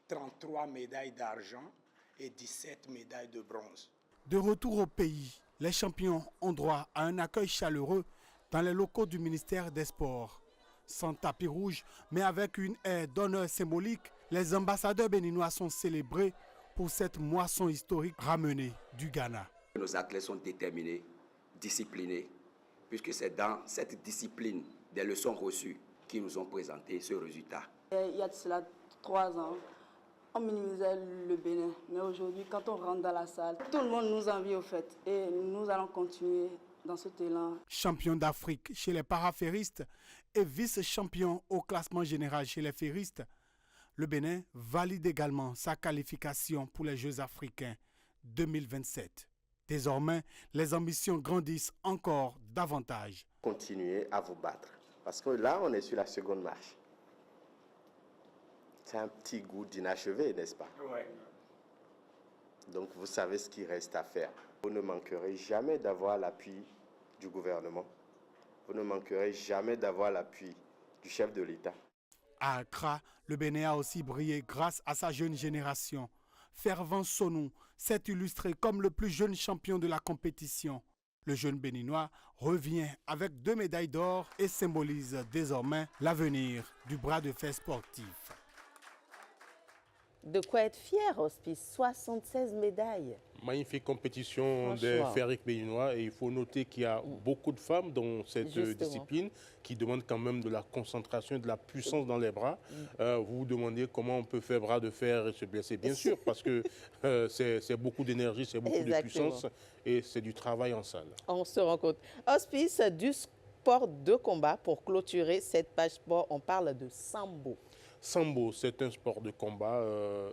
33 médailles d'argent et 17 médailles de bronze. De retour au pays, les champions ont droit à un accueil chaleureux dans les locaux du ministère des Sports. Sans tapis rouge, mais avec une aire d'honneur symbolique, les ambassadeurs béninois sont célébrés pour cette moisson historique ramenée du Ghana. Nos athlètes sont déterminés, disciplinés, puisque c'est dans cette discipline des leçons reçues qui nous ont présenté ce résultat. Il y a de cela 3 ans, on minimisait le Bénin. Mais aujourd'hui, quand on rentre dans la salle, tout le monde nous envie au fait. Et nous allons continuer dans cet élan. Champion d'Afrique chez les paraferristes et vice-champion au classement général chez les ferristes, le Bénin valide également sa qualification pour les Jeux africains 2027. Désormais, les ambitions grandissent encore davantage. Continuez à vous battre, parce que là, on est sur la seconde marche. C'est un petit goût d'inachevé, n'est-ce pas? Oui. Donc, vous savez ce qu'il reste à faire. Vous ne manquerez jamais d'avoir l'appui du gouvernement. Vous ne manquerez jamais d'avoir l'appui du chef de l'État. À Accra, le Bénin a aussi brillé grâce à sa jeune génération. Fervent Sonou s'est illustré comme le plus jeune champion de la compétition. Le jeune béninois revient avec 2 médailles d'or et symbolise désormais l'avenir du bras de fer sportif. De quoi être fier, Hospice, 76 médailles. Magnifique compétition des ferriques béninois et il faut noter qu'il y a beaucoup de femmes dans cette discipline qui demandent quand même de la concentration et de la puissance dans les bras. Vous vous demandez comment on peut faire bras de fer et se blesser, bien sûr, parce que c'est beaucoup d'énergie, c'est beaucoup de puissance et c'est du travail en salle. On se rend compte. Hospice du sport de combat, pour clôturer cette page sport, on parle de sambo. Sambo, c'est un sport de combat,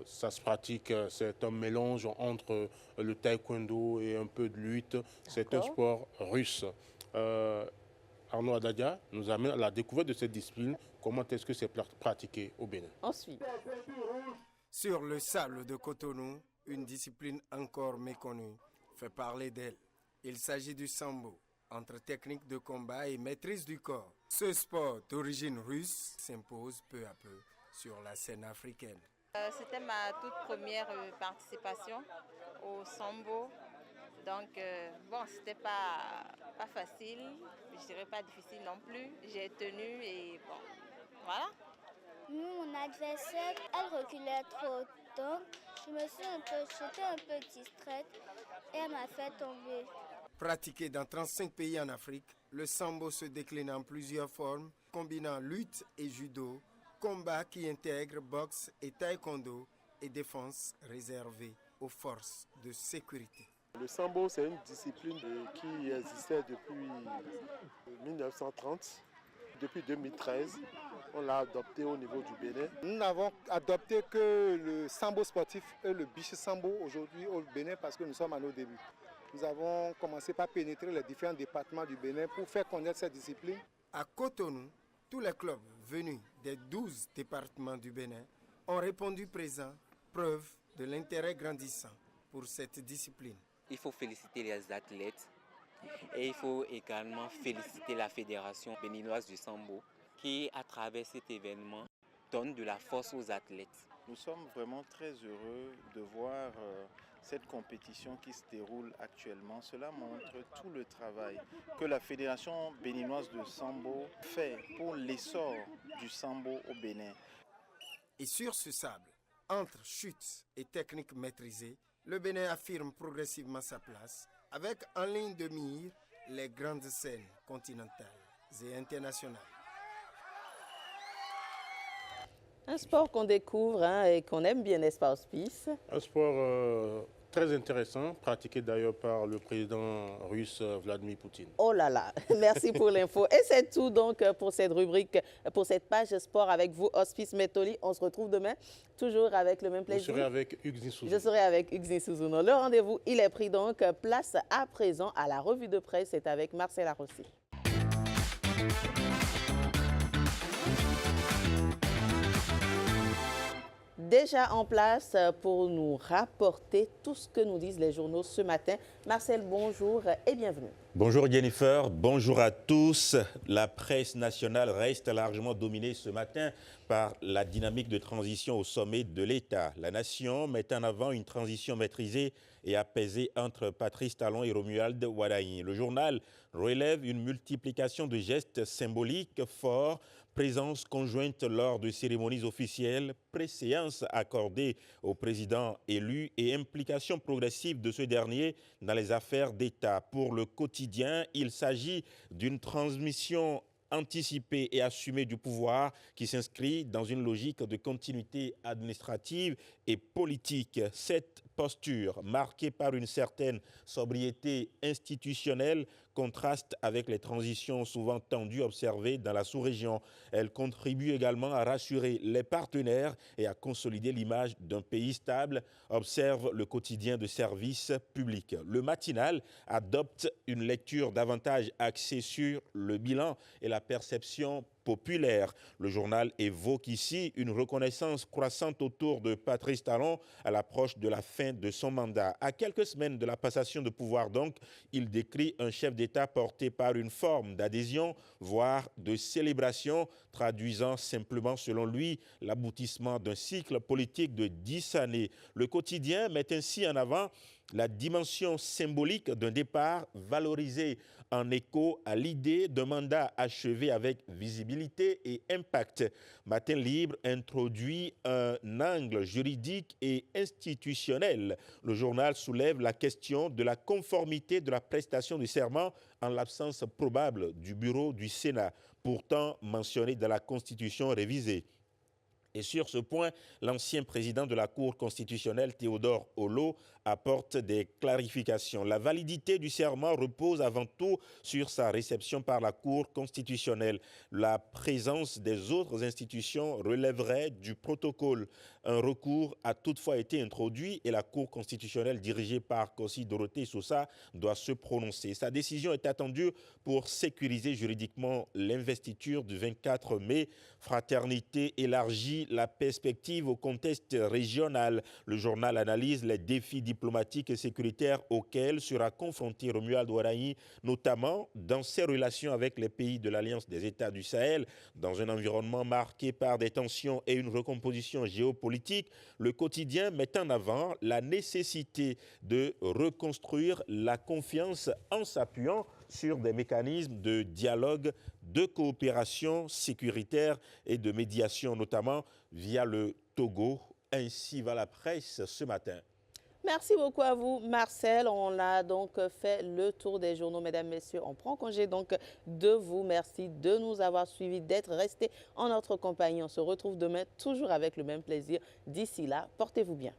ça se pratique, c'est un mélange entre le taekwondo et un peu de lutte. C'est un sport russe. Arnaud Adadia nous amène à la découverte de cette discipline. Comment est-ce que c'est pratiqué au Bénin? Ensuite. Sur le sable de Cotonou, une discipline encore méconnue fait parler d'elle. Il s'agit du sambo, entre technique de combat et maîtrise du corps. Ce sport d'origine russe s'impose peu à peu sur la scène africaine. C'était ma toute première participation au sambo. Donc, bon, c'était pas facile, je dirais pas difficile non plus. J'ai tenu et bon, voilà. Mon adversaire, elle reculait trop, donc j'étais un peu distraite et elle m'a fait tomber. Pratiqué dans 35 pays en Afrique, le sambo se décline en plusieurs formes, combinant lutte et judo, combat qui intègre boxe et taekwondo et défense réservée aux forces de sécurité. Le sambo, c'est une discipline qui existait depuis 1930. Depuis 2013, on l'a adopté au niveau du Bénin. Nous n'avons adopté que le sambo sportif et le biche sambo aujourd'hui au Bénin parce que nous sommes à nos débuts. Nous avons commencé par pénétrer les différents départements du Bénin pour faire connaître cette discipline. À Cotonou, tous les clubs venus des 12 départements du Bénin ont répondu présents, preuve de l'intérêt grandissant pour cette discipline. Il faut féliciter les athlètes et il faut également féliciter la Fédération béninoise du sambo qui, à travers cet événement, donne de la force aux athlètes. Nous sommes vraiment très heureux de voir cette compétition qui se déroule actuellement. Cela montre tout le travail que la Fédération béninoise de sambo fait pour l'essor du sambo au Bénin. Et sur ce sable, entre chutes et techniques maîtrisées, le Bénin affirme progressivement sa place avec en ligne de mire les grandes scènes continentales et internationales. Un sport qu'on découvre et qu'on aime bien, n'est-ce pas, Hospice? Un sport très intéressant, pratiqué d'ailleurs par le président russe Vladimir Poutine. Oh là là, merci pour l'info. Et c'est tout donc pour cette rubrique, pour cette page sport avec vous, Hospice Métoli. On se retrouve demain, toujours avec le même plaisir. Vous serez avec Hugues Souzuno. Je serai avec Hugues Souzuno. Le rendez-vous, il est pris donc. Place à présent à la revue de presse. C'est avec Marcel Arossi. Déjà en place pour nous rapporter tout ce que nous disent les journaux ce matin. Marcel, bonjour et bienvenue. Bonjour Jennifer, bonjour à tous. La presse nationale reste largement dominée ce matin par la dynamique de transition au sommet de l'État. La nation met en avant une transition maîtrisée et apaisée entre Patrice Talon et Romuald Wadaï. Le journal relève une multiplication de gestes symboliques forts, présence conjointe lors de cérémonies officielles, préséance accordée au président élu et implication progressive de ce dernier dans les affaires d'État. Pour le quotidien, il s'agit d'une transmission anticipée et assumée du pouvoir qui s'inscrit dans une logique de continuité administrative et politique. Cette posture, marquée par une certaine sobriété institutionnelle, contraste avec les transitions souvent tendues observées dans la sous-région. Elle contribue également à rassurer les partenaires et à consolider l'image d'un pays stable, observe le quotidien de service public. Le matinal adopte une lecture davantage axée sur le bilan et la perception populaire. Le journal évoque ici une reconnaissance croissante autour de Patrice Talon à l'approche de la fin de son mandat. À quelques semaines de la passation de pouvoir donc, il décrit un chef d'État porté par une forme d'adhésion, voire de célébration, traduisant simplement selon lui l'aboutissement d'un cycle politique de 10 années. Le quotidien met ainsi en avant la dimension symbolique d'un départ valorisé en écho à l'idée d'un mandat achevé avec visibilité et impact. Matin Libre introduit un angle juridique et institutionnel. Le journal soulève la question de la conformité de la prestation du serment en l'absence probable du bureau du Sénat, pourtant mentionné dans la Constitution révisée. Et sur ce point, l'ancien président de la Cour constitutionnelle, Théodore Hollo, apporte des clarifications. La validité du serment repose avant tout sur sa réception par la Cour constitutionnelle. La présence des autres institutions relèverait du protocole. Un recours a toutefois été introduit et la Cour constitutionnelle dirigée par Kossi Dorothée Sousa doit se prononcer. Sa décision est attendue pour sécuriser juridiquement l'investiture du 24 mai. Fraternité élargie la perspective au contexte régional. Le journal analyse les défis diplomatiques et sécuritaires auxquels sera confronté Romuald Wadaï, notamment dans ses relations avec les pays de l'Alliance des États du Sahel. Dans un environnement marqué par des tensions et une recomposition géopolitique, le quotidien met en avant la nécessité de reconstruire la confiance en s'appuyant sur des mécanismes de dialogue, de coopération sécuritaire et de médiation, notamment via le Togo. Ainsi va la presse ce matin. Merci beaucoup à vous, Marcel. On a donc fait le tour des journaux, mesdames, messieurs. On prend congé donc de vous. Merci de nous avoir suivis, d'être restés en notre compagnie. On se retrouve demain, toujours avec le même plaisir. D'ici là, portez-vous bien.